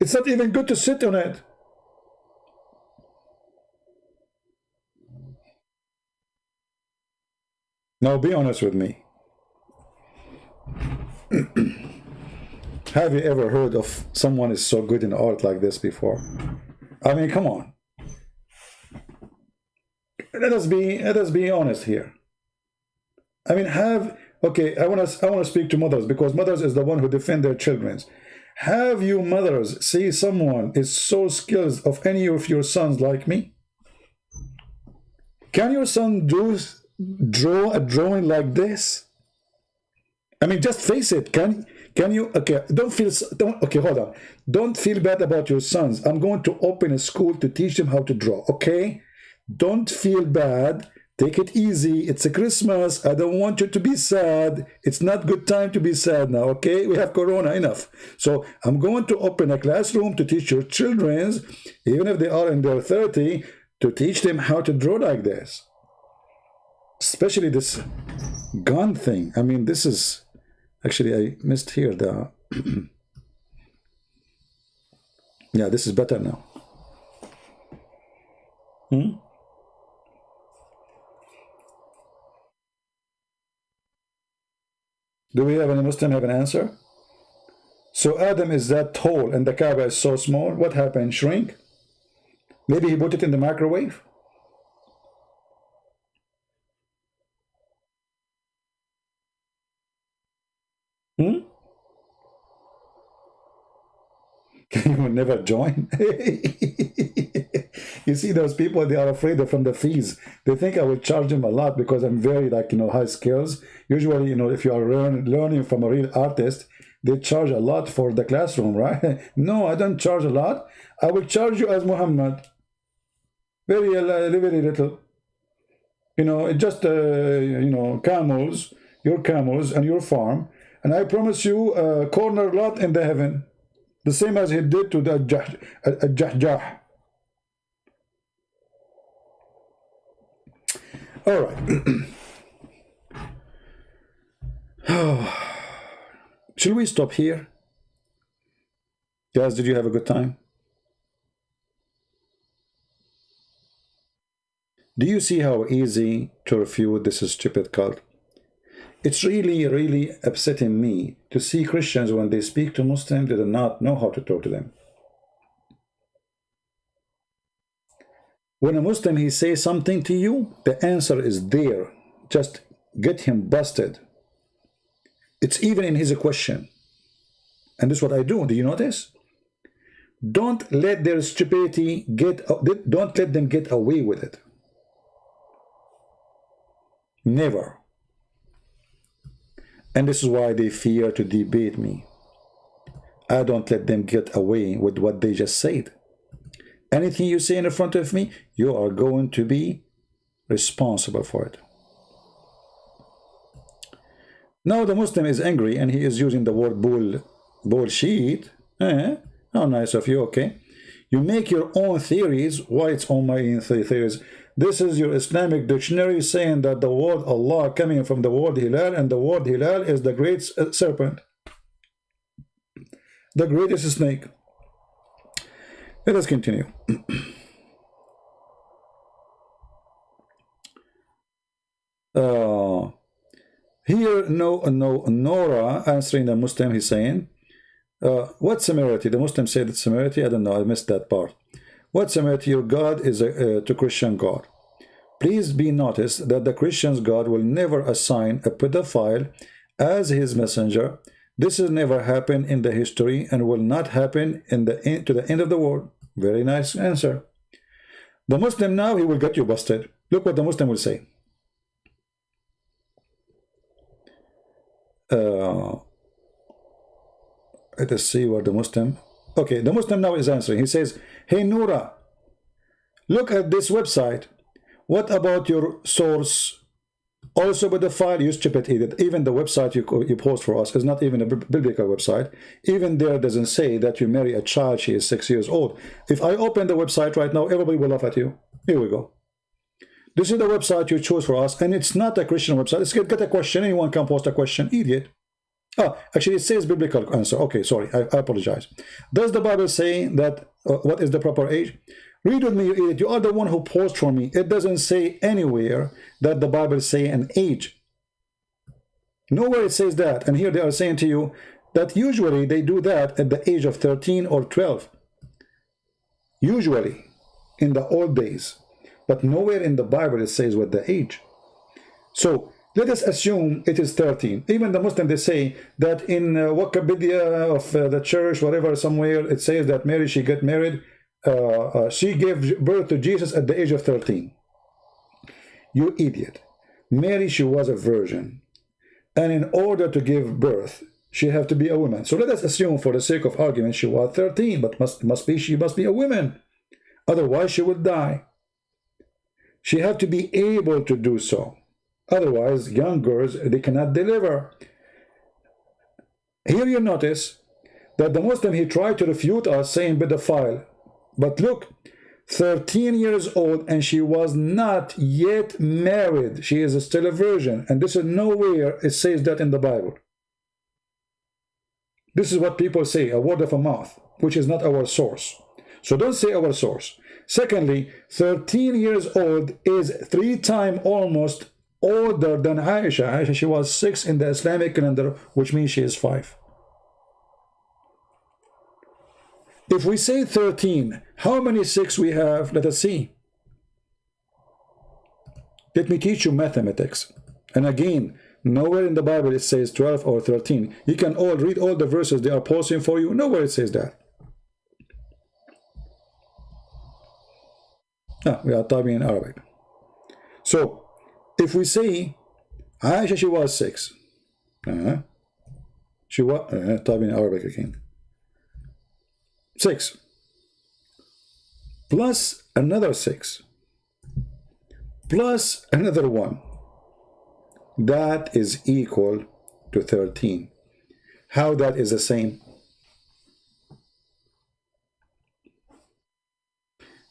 It's not even good to sit on it. Now, be honest with me. Have you ever heard of someone is so good in art like this before? I mean, come on. Let us be honest here. I mean, okay, I want to speak to mothers, because mothers is the one who defend their children. Have you mothers see someone is so skilled of any of your sons like me? Can your son draw a drawing like this? I mean, just face it. Can you? Okay, okay, hold on. Don't feel bad about your sons. I'm going to open a school to teach them how to draw. Okay, don't feel bad. Take it easy. It's a Christmas. I don't want you to be sad. It's not good time to be sad now, okay? We have Corona, enough. So I'm going to open a classroom to teach your children, even if they are in their 30, to teach them how to draw like this. Especially this gun thing. I mean, this is... Actually, I missed here the... Yeah, this is better now. Do we have any Muslim have an answer? So Adam is that tall and the Kaaba is so small. What happened? Shrink? Maybe he put it in the microwave? You will never join. You see those people, they are afraid from the fees. They think I will charge them a lot because I'm very, like, high skills. Usually, if you are learning from a real artist, they charge a lot for the classroom, right? No, I don't charge a lot. I will charge you as Muhammad. Very little. Just, camels, your camels and your farm. And I promise you a corner lot in the heaven. The same as he did to the Jahjah. All right. Should we stop here? Guys, did you have a good time? Do you see how easy to refute this stupid cult? It's really, really upsetting me to see Christians, when they speak to Muslims, they do not know how to talk to them. When a Muslim, he says something to you, the answer is there. Just get him busted. It's even in his question. And this is what I do. Do you notice? Don't let their stupidity don't let them get away with it. Never. And this is why they fear to debate me. I don't let them get away with what they just said. Anything you say in front of me, you are going to be responsible for it. Now the Muslim is angry and he is using the word bullshit. How nice of you, okay? You make your own theories. Why it's on my own theories? This is your Islamic dictionary saying that the word Allah coming from the word Hilal, and the word Hilal is the great serpent, the greatest snake. Let us continue. Here, Nora answering the Muslim, he's saying, what similarity? The Muslim said it's similarity. I don't know. I missed that part. What similarity? Your God is to Christian God. Please be noticed that the Christian's God will never assign a pedophile as his messenger. This has never happened in the history and will not happen to the end of the world. Very nice answer. The Muslim now, he will get you busted. Look what the Muslim will say. Let us see what the Muslim... Okay, the Muslim now is answering. He says, hey Noura, look at this website. What about your source? Also with the file, you stupid idiot. Even the website you post for us is not even a biblical website. Even there doesn't say that you marry a child, she is 6 years old. If I open the website right now, everybody will laugh at you. Here we go. This is the website you chose for us, and it's not a Christian website. Let's get a question. Anyone can post a question. Idiot. Actually, it says biblical answer. Okay, sorry. I apologize. Does the Bible say that what is the proper age? Read with me, you idiot. You are the one who posed for me. It doesn't say anywhere that the Bible say an age. Nowhere it says that. And here they are saying to you that usually they do that at the age of 13 or 12. Usually, in the old days. But nowhere in the Bible it says what the age. So, let us assume it is 13. Even the Muslim, they say that in Wikipedia of the church, whatever, somewhere, it says that Mary, she got married. She gave birth to Jesus at the age of 13. You idiot. Mary, she was a virgin. And in order to give birth, she had to be a woman. So let us assume for the sake of argument, she was 13, but she must be a woman. Otherwise, she would die. She had to be able to do so. Otherwise, young girls, they cannot deliver. Here you notice that the Muslim, he tried to refute us saying pedophile. But look, 13 years old and she was not yet married. She is still a virgin. And this is nowhere it says that in the Bible. This is what people say, a word of a mouth, which is not our source. So don't say our source. Secondly, 13 years old is 3 times almost older than Aisha. Aisha, she was 6 in the Islamic calendar, which means she is 5. If we say 13, how many 6 we have? Let us see. Let me teach you mathematics. And again, nowhere in the Bible it says 12 or 13. You can all read all the verses they are posting for you. Nowhere it says that. We are typing in Arabic. So, if we say Aisha, she was 6. She was, typing in Arabic again. 6 plus another 6 plus another 1, that is equal to 13. How that is the same?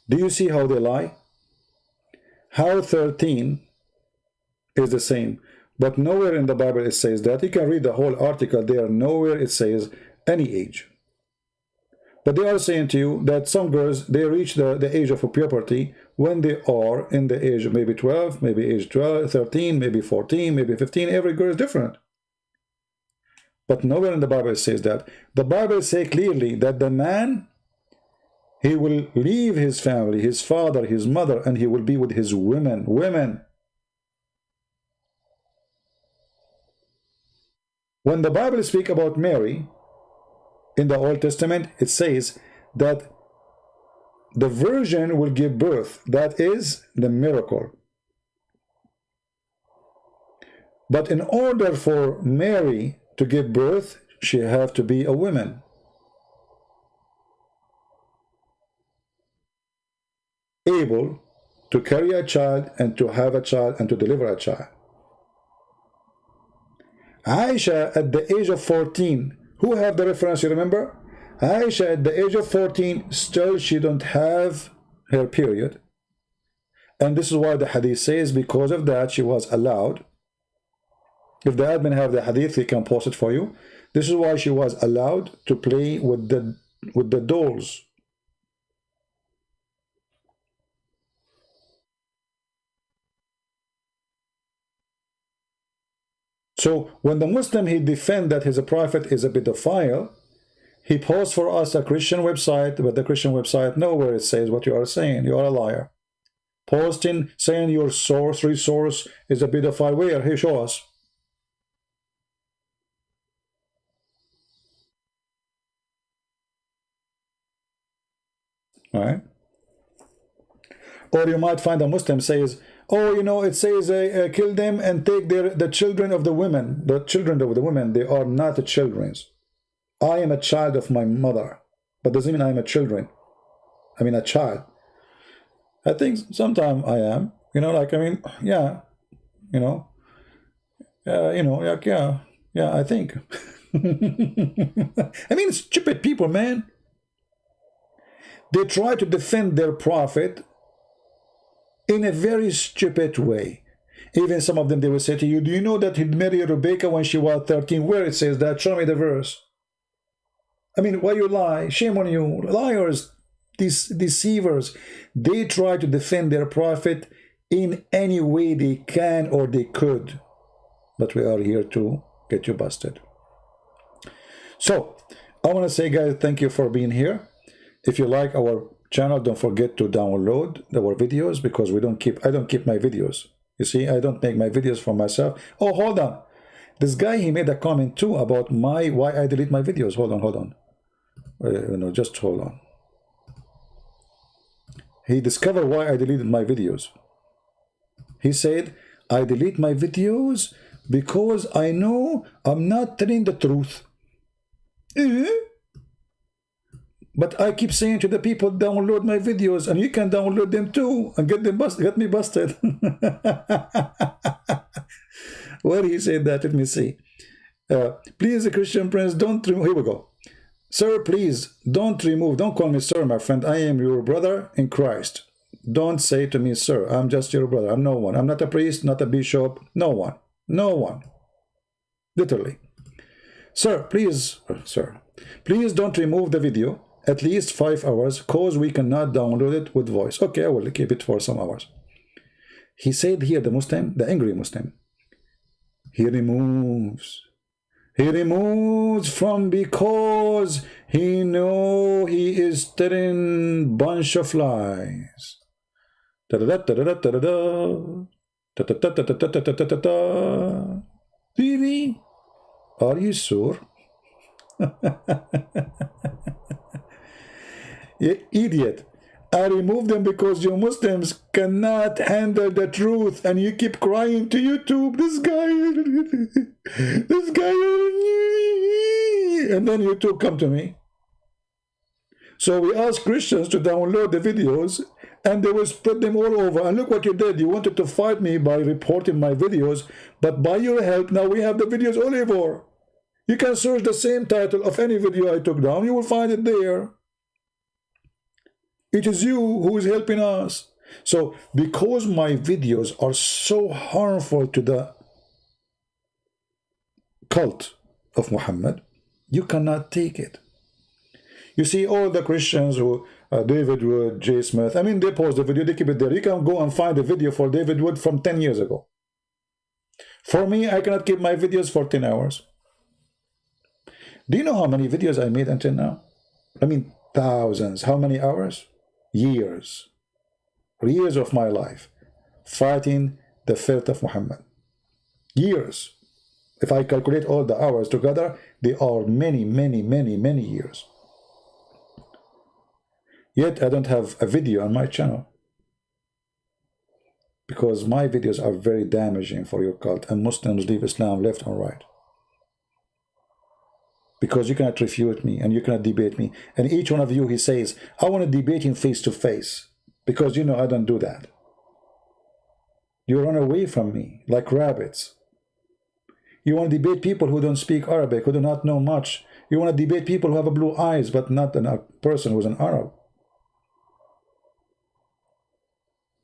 Do you see how they lie? How 13 is the same, but nowhere in the Bible it says that. You can read the whole article there. Nowhere it says any age. But they are saying to you that some girls, they reach the age of puberty when they are in the age of maybe 12, maybe age 12, 13, maybe 14, maybe 15. Every girl is different. But nowhere in the Bible says that. The Bible says clearly that the man, he will leave his family, his father, his mother, and he will be with his women. When the Bible speaks about Mary, in the Old Testament, it says that the virgin will give birth. That is the miracle. But in order for Mary to give birth, she have to be a woman. Able to carry a child and to have a child and to deliver a child. Aisha at the age of 14, who have the reference, you remember? Aisha at the age of 14, still she don't have her period. And this is why the hadith says, because of that, she was allowed. If the admin have the hadith, he can post it for you. This is why she was allowed to play with the dolls. So when the Muslim, he defend that his prophet is a pedophile, he posts for us a Christian website, but the Christian website nowhere it says what you are saying. You are a liar. Posting, saying your resource is a pedophile. Where? He show us. All right. Or you might find a Muslim says, oh, you know, it says kill them and take the children of the women. The children of the women, they are not children. I am a child of my mother, but doesn't mean I am a children. I mean a child. I think sometimes I am, you know, like, I mean, yeah, you know, like, yeah, I think. I mean, stupid people, man. They try to defend their prophet in a very stupid way. Even some of them, they will say to you, do you know that he married Rebecca when she was 13? Where it says that? Show me the verse. I mean, why you lie? Shame on you. Liars, these deceivers. They try to defend their prophet in any way they can or they could. But we are here to get you busted. So, I want to say, guys, thank you for being here. If you like our channel, don't forget to download our videos, because I don't keep my videos. You see, I don't make my videos for myself. Oh, hold on. This guy, he made a comment too about why I delete my videos. Hold on. No, just hold on. He discovered why I deleted my videos. He said, I delete my videos because I know I'm not telling the truth. But I keep saying to the people, download my videos, and you can download them too and get me busted. Where he said that? Let me see. Please, Christian Prince, don't remove. Here we go. Sir, please don't call me sir, my friend. I am your brother in Christ. Don't say to me, sir. I'm just your brother. I'm no one. I'm not a priest, not a bishop. No one. Literally. Sir, please don't remove the video at least 5 hours, cause we cannot download it with voice. Okay, I will keep it for some hours. He said here, the Muslim, the angry Muslim, he removes from because he know he is telling bunch of lies. Really? Are you sure? You idiot. I removed them because you Muslims cannot handle the truth, and you keep crying to YouTube, this guy, and then YouTube come to me. So we asked Christians to download the videos, and they will spread them all over. And look what you did. You wanted to fight me by reporting my videos, but by your help, now we have the videos all over. You can search the same title of any video I took down. You will find it there. It is you who is helping us. So, because my videos are so harmful to the cult of Muhammad, you cannot take it. You see, all the Christians who, David Wood, J. Smith, I mean, they post the video, they keep it there. You can go and find a video for David Wood from 10 years ago. For me, I cannot keep my videos for 10 hours. Do you know how many videos I made until now? I mean, thousands. How many hours? Years of my life fighting the faith of Muhammad. Years. If I calculate all the hours together, they are many years. Yet I don't have a video on my channel, because my videos are very damaging for your cult, and Muslims leave Islam left and right. Because you cannot refute me, and you cannot debate me. And each one of you, he says, I want to debate him face to face, because you know I don't do that. You run away from me like rabbits. You want to debate people who don't speak Arabic, who do not know much. You want to debate people who have blue eyes, but not a person who's an Arab.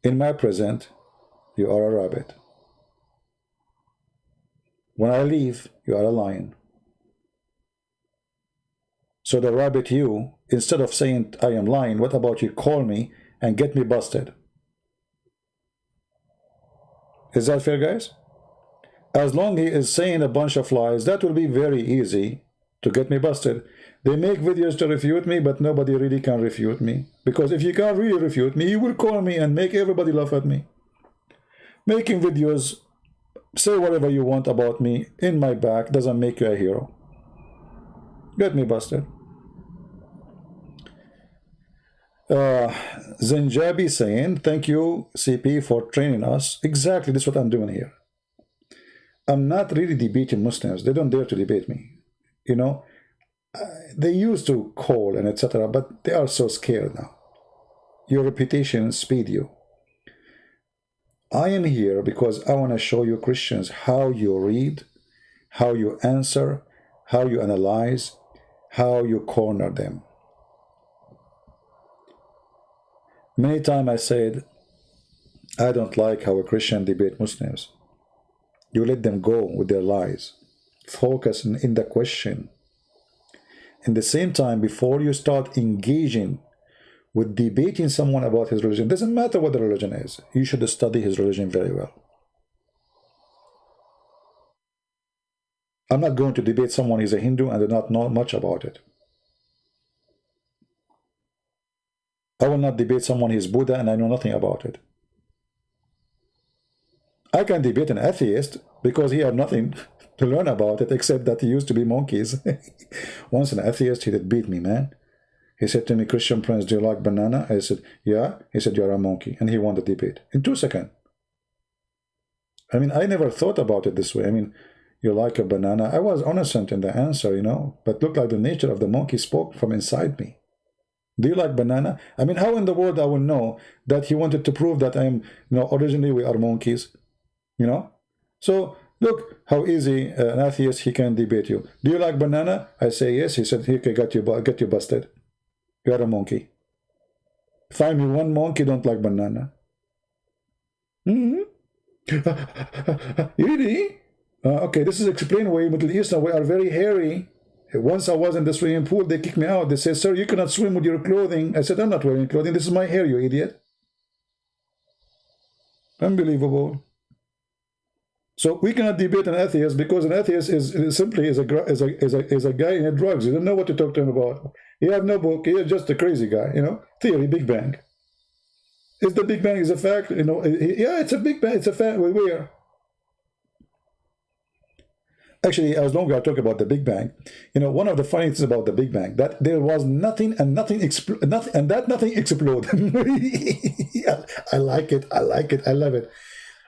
In my present, you are a rabbit. When I leave, you are a lion. So the rabbit, you, instead of saying I am lying, what about you call me and get me busted? Is that fair, guys? As long as he is saying a bunch of lies, that will be very easy to get me busted. They make videos to refute me, but nobody really can refute me. Because if you can't really refute me, you will call me and make everybody laugh at me. Making videos, say whatever you want about me in my back doesn't make you a hero. Get me busted. Zenjabi saying, thank you, CP, for training us. Exactly, this is what I'm doing here. I'm not really debating Muslims. They don't dare to debate me. You know, they used to call and etc., but they are so scared now. Your reputation speed you. I am here because I want to show you Christians how you read, how you answer, how you analyze, how you corner them. Many times I said, I don't like how a Christian debate Muslims. You let them go with their lies. Focus in the question. In the same time, before you start engaging with debating someone about his religion, doesn't matter what the religion is, you should study his religion very well. I'm not going to debate someone who's a Hindu and do not know much about it. I will not debate someone who's Buddha and I know nothing about it. I can debate an atheist because he had nothing to learn about it except that he used to be monkeys. Once an atheist, he did beat me, man. He said to me, Christian Prince, do you like banana? I said, yeah. He said, you're a monkey. And he won the debate in 2 seconds. I mean, I never thought about it this way. I mean, you like a banana. I was innocent in the answer, you know, but looked like the nature of the monkey spoke from inside me. Do you like banana? I mean, how in the world I will know that he wanted to prove that I'm, you know, originally we are monkeys, you know? So look how easy an atheist, he can debate you. Do you like banana? I say yes. He said, okay, get you busted. You're a monkey. Find me one monkey don't like banana. Really? Okay, this is explain why Middle Eastern we are very hairy. Once I was in the swimming pool, they kicked me out. They said, sir, you cannot swim with your clothing. I said, I'm not wearing clothing. This is my hair, you idiot. Unbelievable. So we cannot debate an atheist because an atheist is simply a guy in drugs. You don't know what to talk to him about. He have no book. He is just a crazy guy, you know. Theory, Big Bang. Is the Big Bang is a fact? You know, yeah, it's a Big Bang. It's a fact. Where? Actually, as long as I talk about the Big Bang, you know, one of the funny things about the Big Bang that there was nothing and nothing exploded. Yeah, I like it. I like it. I love it.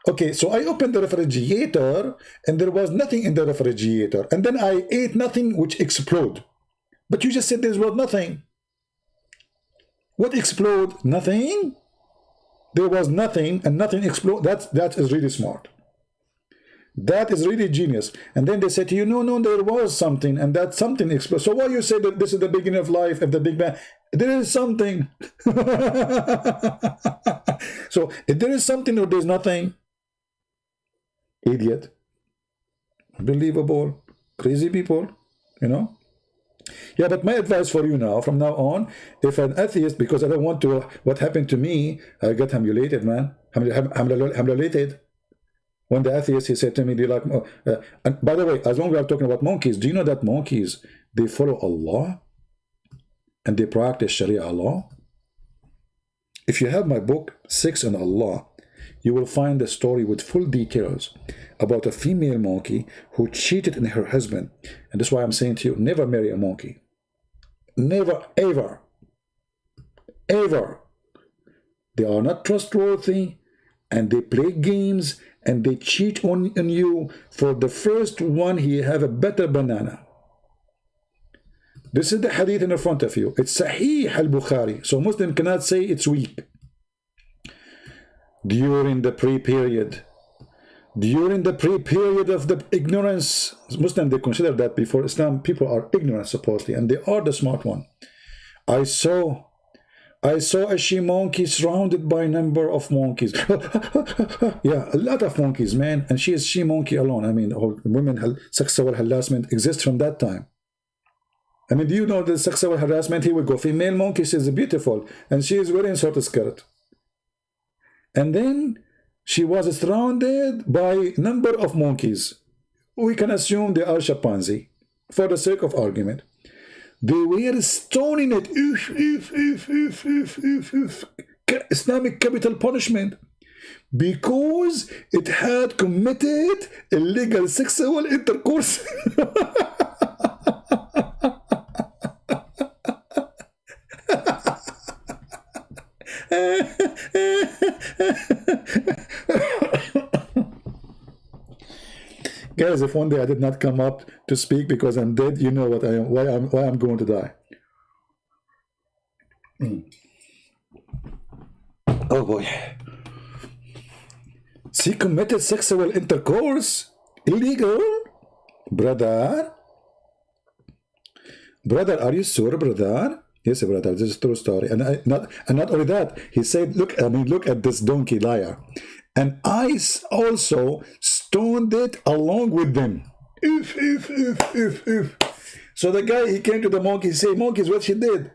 Okay, so I opened the refrigerator and there was nothing in the refrigerator. And then I ate nothing which exploded. But you just said there was nothing. What exploded? Nothing? There was nothing and nothing exploded. That is really smart. That is really genius. And then they said to you, no, there was something and that something exploded. So why you say that this is the beginning of life of the Big Bang? There is something. So if there is something or there's nothing, idiot, unbelievable, crazy people, you know. Yeah, but my advice for you now, from now on, if an atheist, because I don't want to, what happened to me, I got humiliated, man, humiliated. When the atheist, he said to me, do you like, and by the way, as long as we are talking about monkeys, do you know that monkeys, they follow Allah and they practice Sharia law? If you have my book, 6 on Allah, you will find the story with full details about a female monkey who cheated on her husband. And that's why I'm saying to you, never marry a monkey. Never, ever. Ever. They are not trustworthy and they play games and they cheat on you. For the first one, he have a better banana. This is the hadith in front of you. It's Sahih al-Bukhari. So Muslim cannot say it's weak. During the pre-period of the ignorance, Muslim, they consider that before Islam, people are ignorant supposedly, and they are the smart one. I saw a she monkey surrounded by a number of monkeys. Yeah, a lot of monkeys, man, and she is she monkey alone. I mean, women sexual harassment exists from that time. I mean, do you know the sexual harassment? He would go, female monkey, she is beautiful, and she is wearing short skirt. And then She was surrounded by number of monkeys. We can assume they are chimpanzee for the sake of argument. They were stoning it. Islamic capital punishment because it had committed illegal sexual intercourse. Guys, if one day I did not come up to speak because I'm dead, you know what I am, why I'm going to die. Oh boy. She committed sexual intercourse, illegal, brother. Brother, are you sure, brother? Yes, brother, this is a true story. And not only that, he said, look at this donkey liar. And I also stoned it along with them. So the guy, he came to the monkey, he said, monkeys, what she did?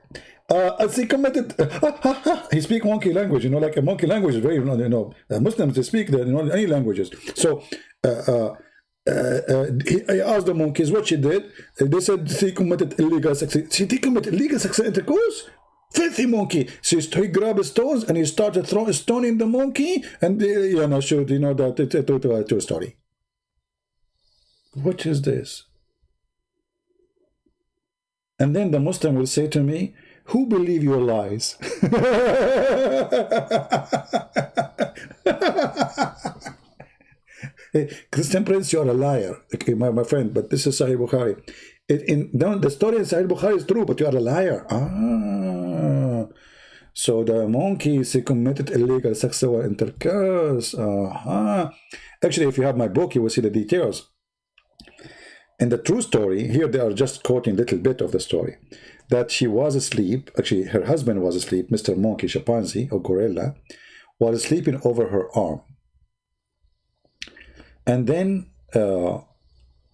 As he committed, he speak monkey language, like a monkey language is very, Muslims, they speak any languages. So he asked the monkeys what she did. They said she committed illegal sex. She did commit illegal sexual intercourse? Filthy monkey. So he grabbed his stones and he started stoning the monkey, and showed that it's a true story. What is this? And then the Muslim will say to me, who believe your lies? Hey, Christian Prince, you are a liar, okay, my friend, but this is Sahih Bukhari. The story in Sahih Bukhari is true, but you are a liar. So the monkey, she committed illegal sexual intercourse. Actually, if you have my book, you will see the details. In the true story, here they are just quoting a little bit of the story, that she was asleep, actually her husband was asleep, Mr. Monkey, chimpanzee or gorilla, was sleeping over her arm. And then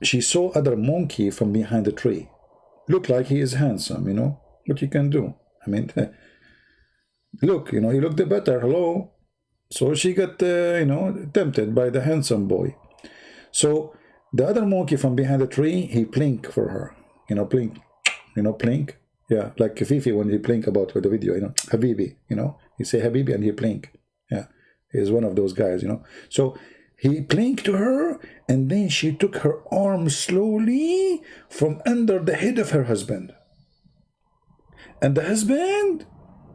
she saw other monkey from behind the tree. Looked like he is handsome, what you can do. I mean, look, he looked better, hello. So she got, tempted by the handsome boy. So the other monkey from behind the tree, he blinked for her, blink, blink. Yeah, like Fifi when he blink about with the video, Habibi, he say Habibi and he blink. Yeah, he's one of those guys, So he blinked to her, and then she took her arm slowly from under the head of her husband. And the husband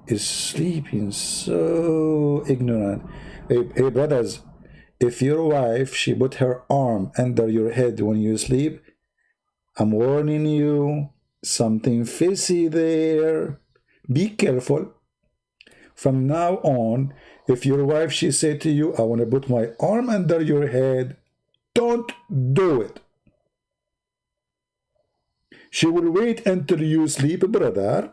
is sleeping so ignorant. Hey brothers, if your wife, she put her arm under your head when you sleep, I'm warning you, something fishy there. Be careful. From now on, if your wife, she said to you, I want to put my arm under your head, don't do it. She will wait until you sleep, brother,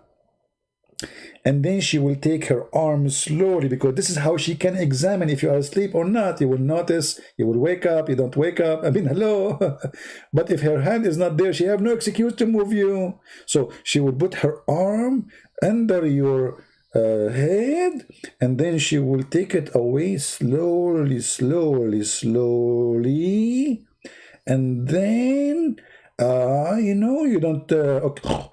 and then she will take her arm slowly, because this is how she can examine if you are asleep or not. You will notice, you will wake up, you don't wake up, I mean, hello. But if her hand is not there, she have no excuse to move you. So she will put her arm under your head, and then she will take it away slowly, and then you don't okay.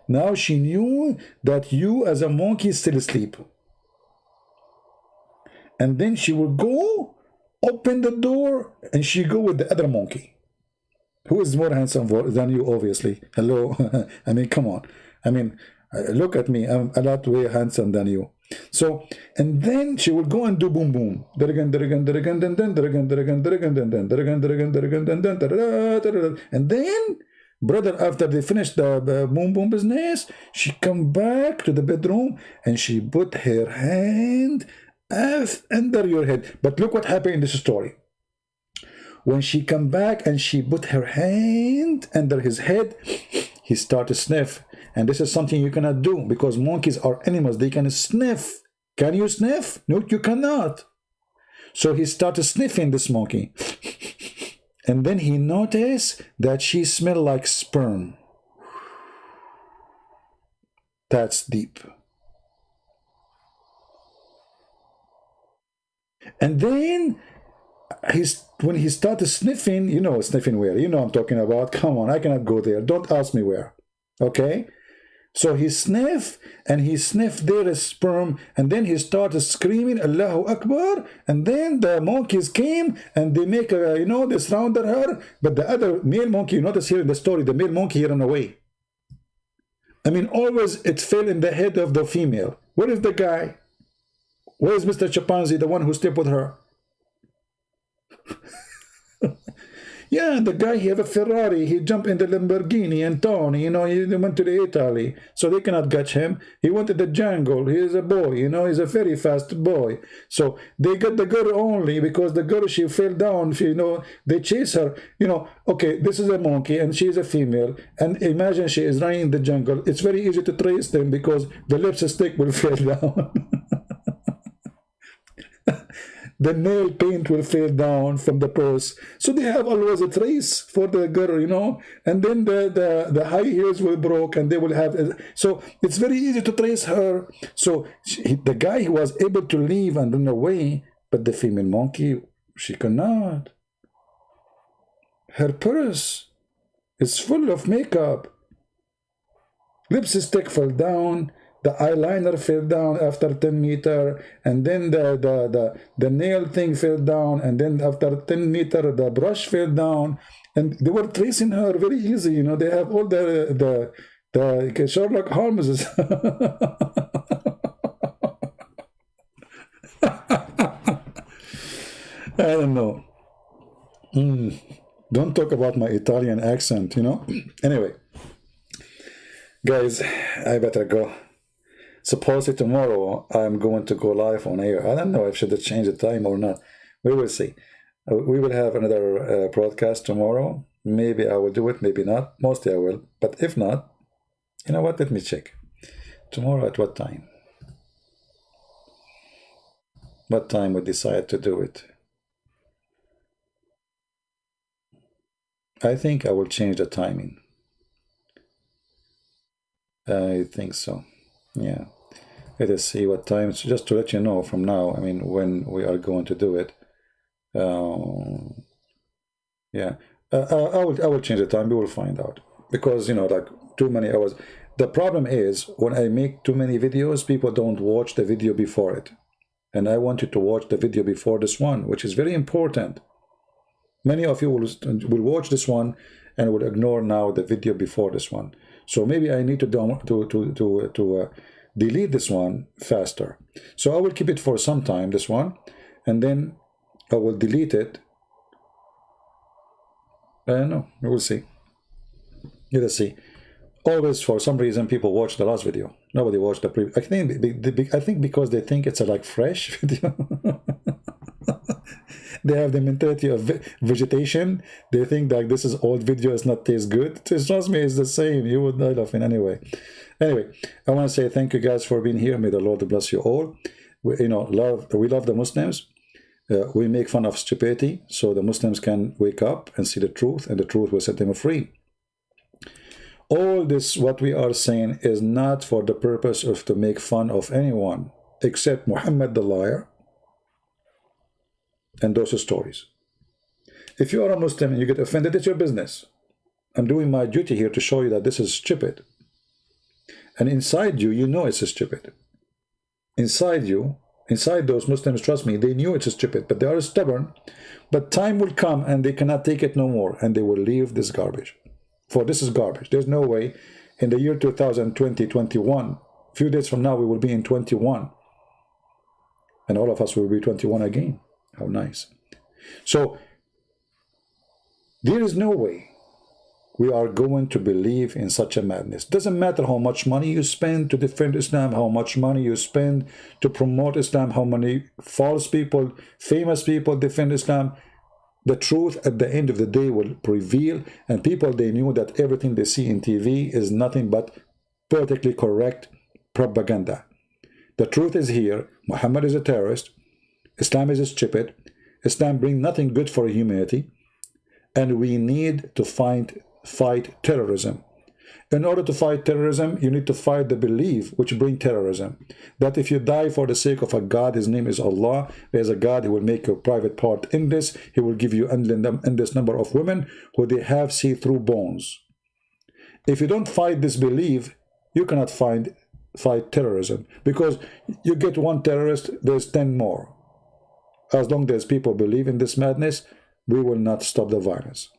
Now she knew that you as a monkey still asleep, and then she will go open the door, and she go with the other monkey, who is more handsome than you, obviously. Hello. I mean, come on. I mean, look at me. I'm a lot way handsome than you. So, and then she will go and do boom boom. And then, brother, after they finish the boom boom business, she come back to the bedroom and she put her hand under your head. But look what happened in this story. When she come back and she put her hand under his head, he started to sniff. And this is something you cannot do, because monkeys are animals. They can sniff. Can you sniff? No, you cannot. So he started sniffing this monkey. And then he noticed that she smelled like sperm. That's deep. And then when he started sniffing, you know, sniffing where? You know I'm talking about. Come on, I cannot go there. Don't ask me where. Okay? So he sniffed, and he sniffed their sperm, and then he started screaming, Allahu Akbar, and then the monkeys came, and they make a, you know, they surrounded her, but the other male monkey, you notice here in the story, the male monkey ran away. I mean, always it fell in the head of the female. Where is the guy? Where is Mr. Chimpanzee, the one who slept with her? Yeah, the guy, he have a Ferrari, he jumped in the Lamborghini and Tony, you know, he went to the Italy, so they cannot catch him. He went to the jungle, he is a boy, you know, he's a very fast boy. So they got the girl only because the girl, she fell down, she, you know, they chase her, you know, okay, this is a monkey and she is a female, and imagine she is running in the jungle. It's very easy to trace them because the lipstick will fall down. The nail paint will fall down from the purse. So they have always a trace for the girl, you know, and then the high heels will broke and they will have, so it's very easy to trace her. So the guy who was able to leave and run away, but the female monkey, she cannot. Her purse is full of makeup. Lipstick fell down. The eyeliner fell down after 10 meters, and then the nail thing fell down, and then after 10 meters, the brush fell down, and they were tracing her very easy. You know, they have all the Sherlock Holmes. I don't know. Don't talk about my Italian accent, you know. Anyway, guys, I better go. Supposedly tomorrow I'm going to go live on air. I don't know if I should change the time or not. We will see. We will have another broadcast tomorrow. Maybe I will do it, maybe not. Mostly I will. But if not, you know what? Let me check. Tomorrow at what time? What time we decide to do it? I think I will change the timing. I think so. Yeah. Let us see what time. So just to let you know from now, I mean, when we are going to do it. Yeah. I will change the time. We will find out. Because, you know, like too many hours. The problem is when I make too many videos, people don't watch the video before it. And I want you to watch the video before this one, which is very important. Many of you will watch this one and will ignore now the video before this one. So maybe I need to delete this one faster. So I will keep it for some time, this one, and then I will delete it. I don't know. We will see. Let us see. Always, for some reason, people watch the last video. Nobody watched the previous. I think because they think it's a like fresh video. They have the mentality of vegetation. They think that this is old video, it's not taste good. Trust me, it's the same. You would die laughing anyway. Anyway, I want to say thank you guys for being here. May the Lord bless you all. We love the Muslims. We make fun of stupidity so the Muslims can wake up and see the truth, and the truth will set them free. All this, what we are saying, is not for the purpose of to make fun of anyone except Muhammad the liar and those stories. If you are a Muslim and you get offended, it's your business. I'm doing my duty here to show you that this is stupid. And inside you, you know it's stupid. Inside you, inside those Muslims, trust me, they knew it's stupid, but they are stubborn. But time will come and they cannot take it no more, and they will leave this garbage. For this is garbage. There's no way in the year 2020, 21, a few days from now, we will be in 21. And all of us will be 21 again. How nice. So, there is no way we are going to believe in such a madness. Doesn't matter how much money you spend to defend Islam, how much money you spend to promote Islam, how many false people, famous people defend Islam. The truth at the end of the day will prevail, and people, they knew that everything they see in TV is nothing but politically correct propaganda. The truth is here. Muhammad is a terrorist. Islam is stupid. Islam brings nothing good for humanity. And we need to fight terrorism. In order to fight terrorism, you need to fight the belief which bring terrorism. That if you die for the sake of a God, his name is Allah, there's a God who will make your private part in this. He will give you endless number of women who they have see-through bones. If you don't fight this belief, you cannot fight terrorism. Because you get one terrorist, there's 10 more. As long as people believe in this madness, we will not stop the violence.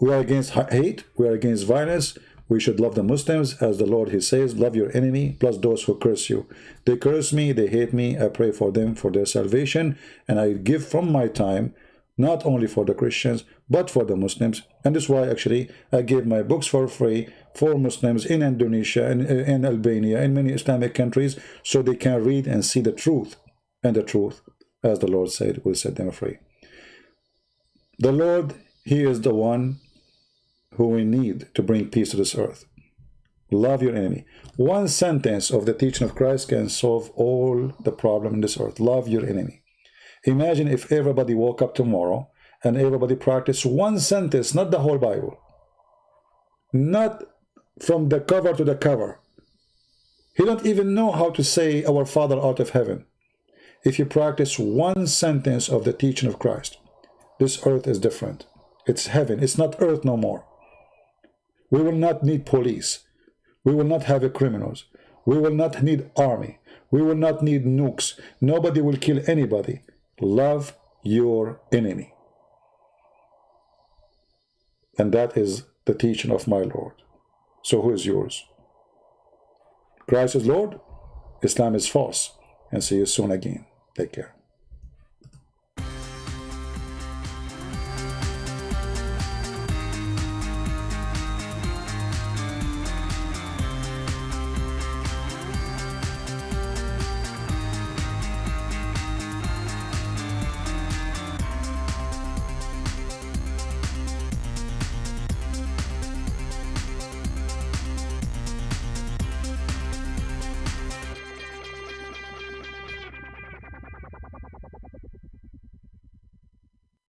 We are against hate, we are against violence. We should love the Muslims, as the Lord, he says, love your enemy, plus those who curse you. They curse me, they hate me, I pray for them, for their salvation, and I give from my time, not only for the Christians, but for the Muslims. And this is why, actually, I gave my books for free for Muslims in Indonesia, in Albania, in many Islamic countries, so they can read and see the truth. And the truth, as the Lord said, will set them free. The Lord, he is the one who we need to bring peace to this earth. Love your enemy. One sentence of the teaching of Christ can solve all the problem in this earth. Love your enemy. Imagine if everybody woke up tomorrow and everybody practiced one sentence, not the whole Bible. Not from the cover to the cover. You don't even know how to say our Father art of heaven. If you practice one sentence of the teaching of Christ, this earth is different. It's heaven. It's not earth no more. We will not need police. We will not have criminals. We will not need army. We will not need nukes. Nobody will kill anybody. Love your enemy. And that is the teaching of my Lord. So who is yours? Christ is Lord. Islam is false. And see you soon again. Take care.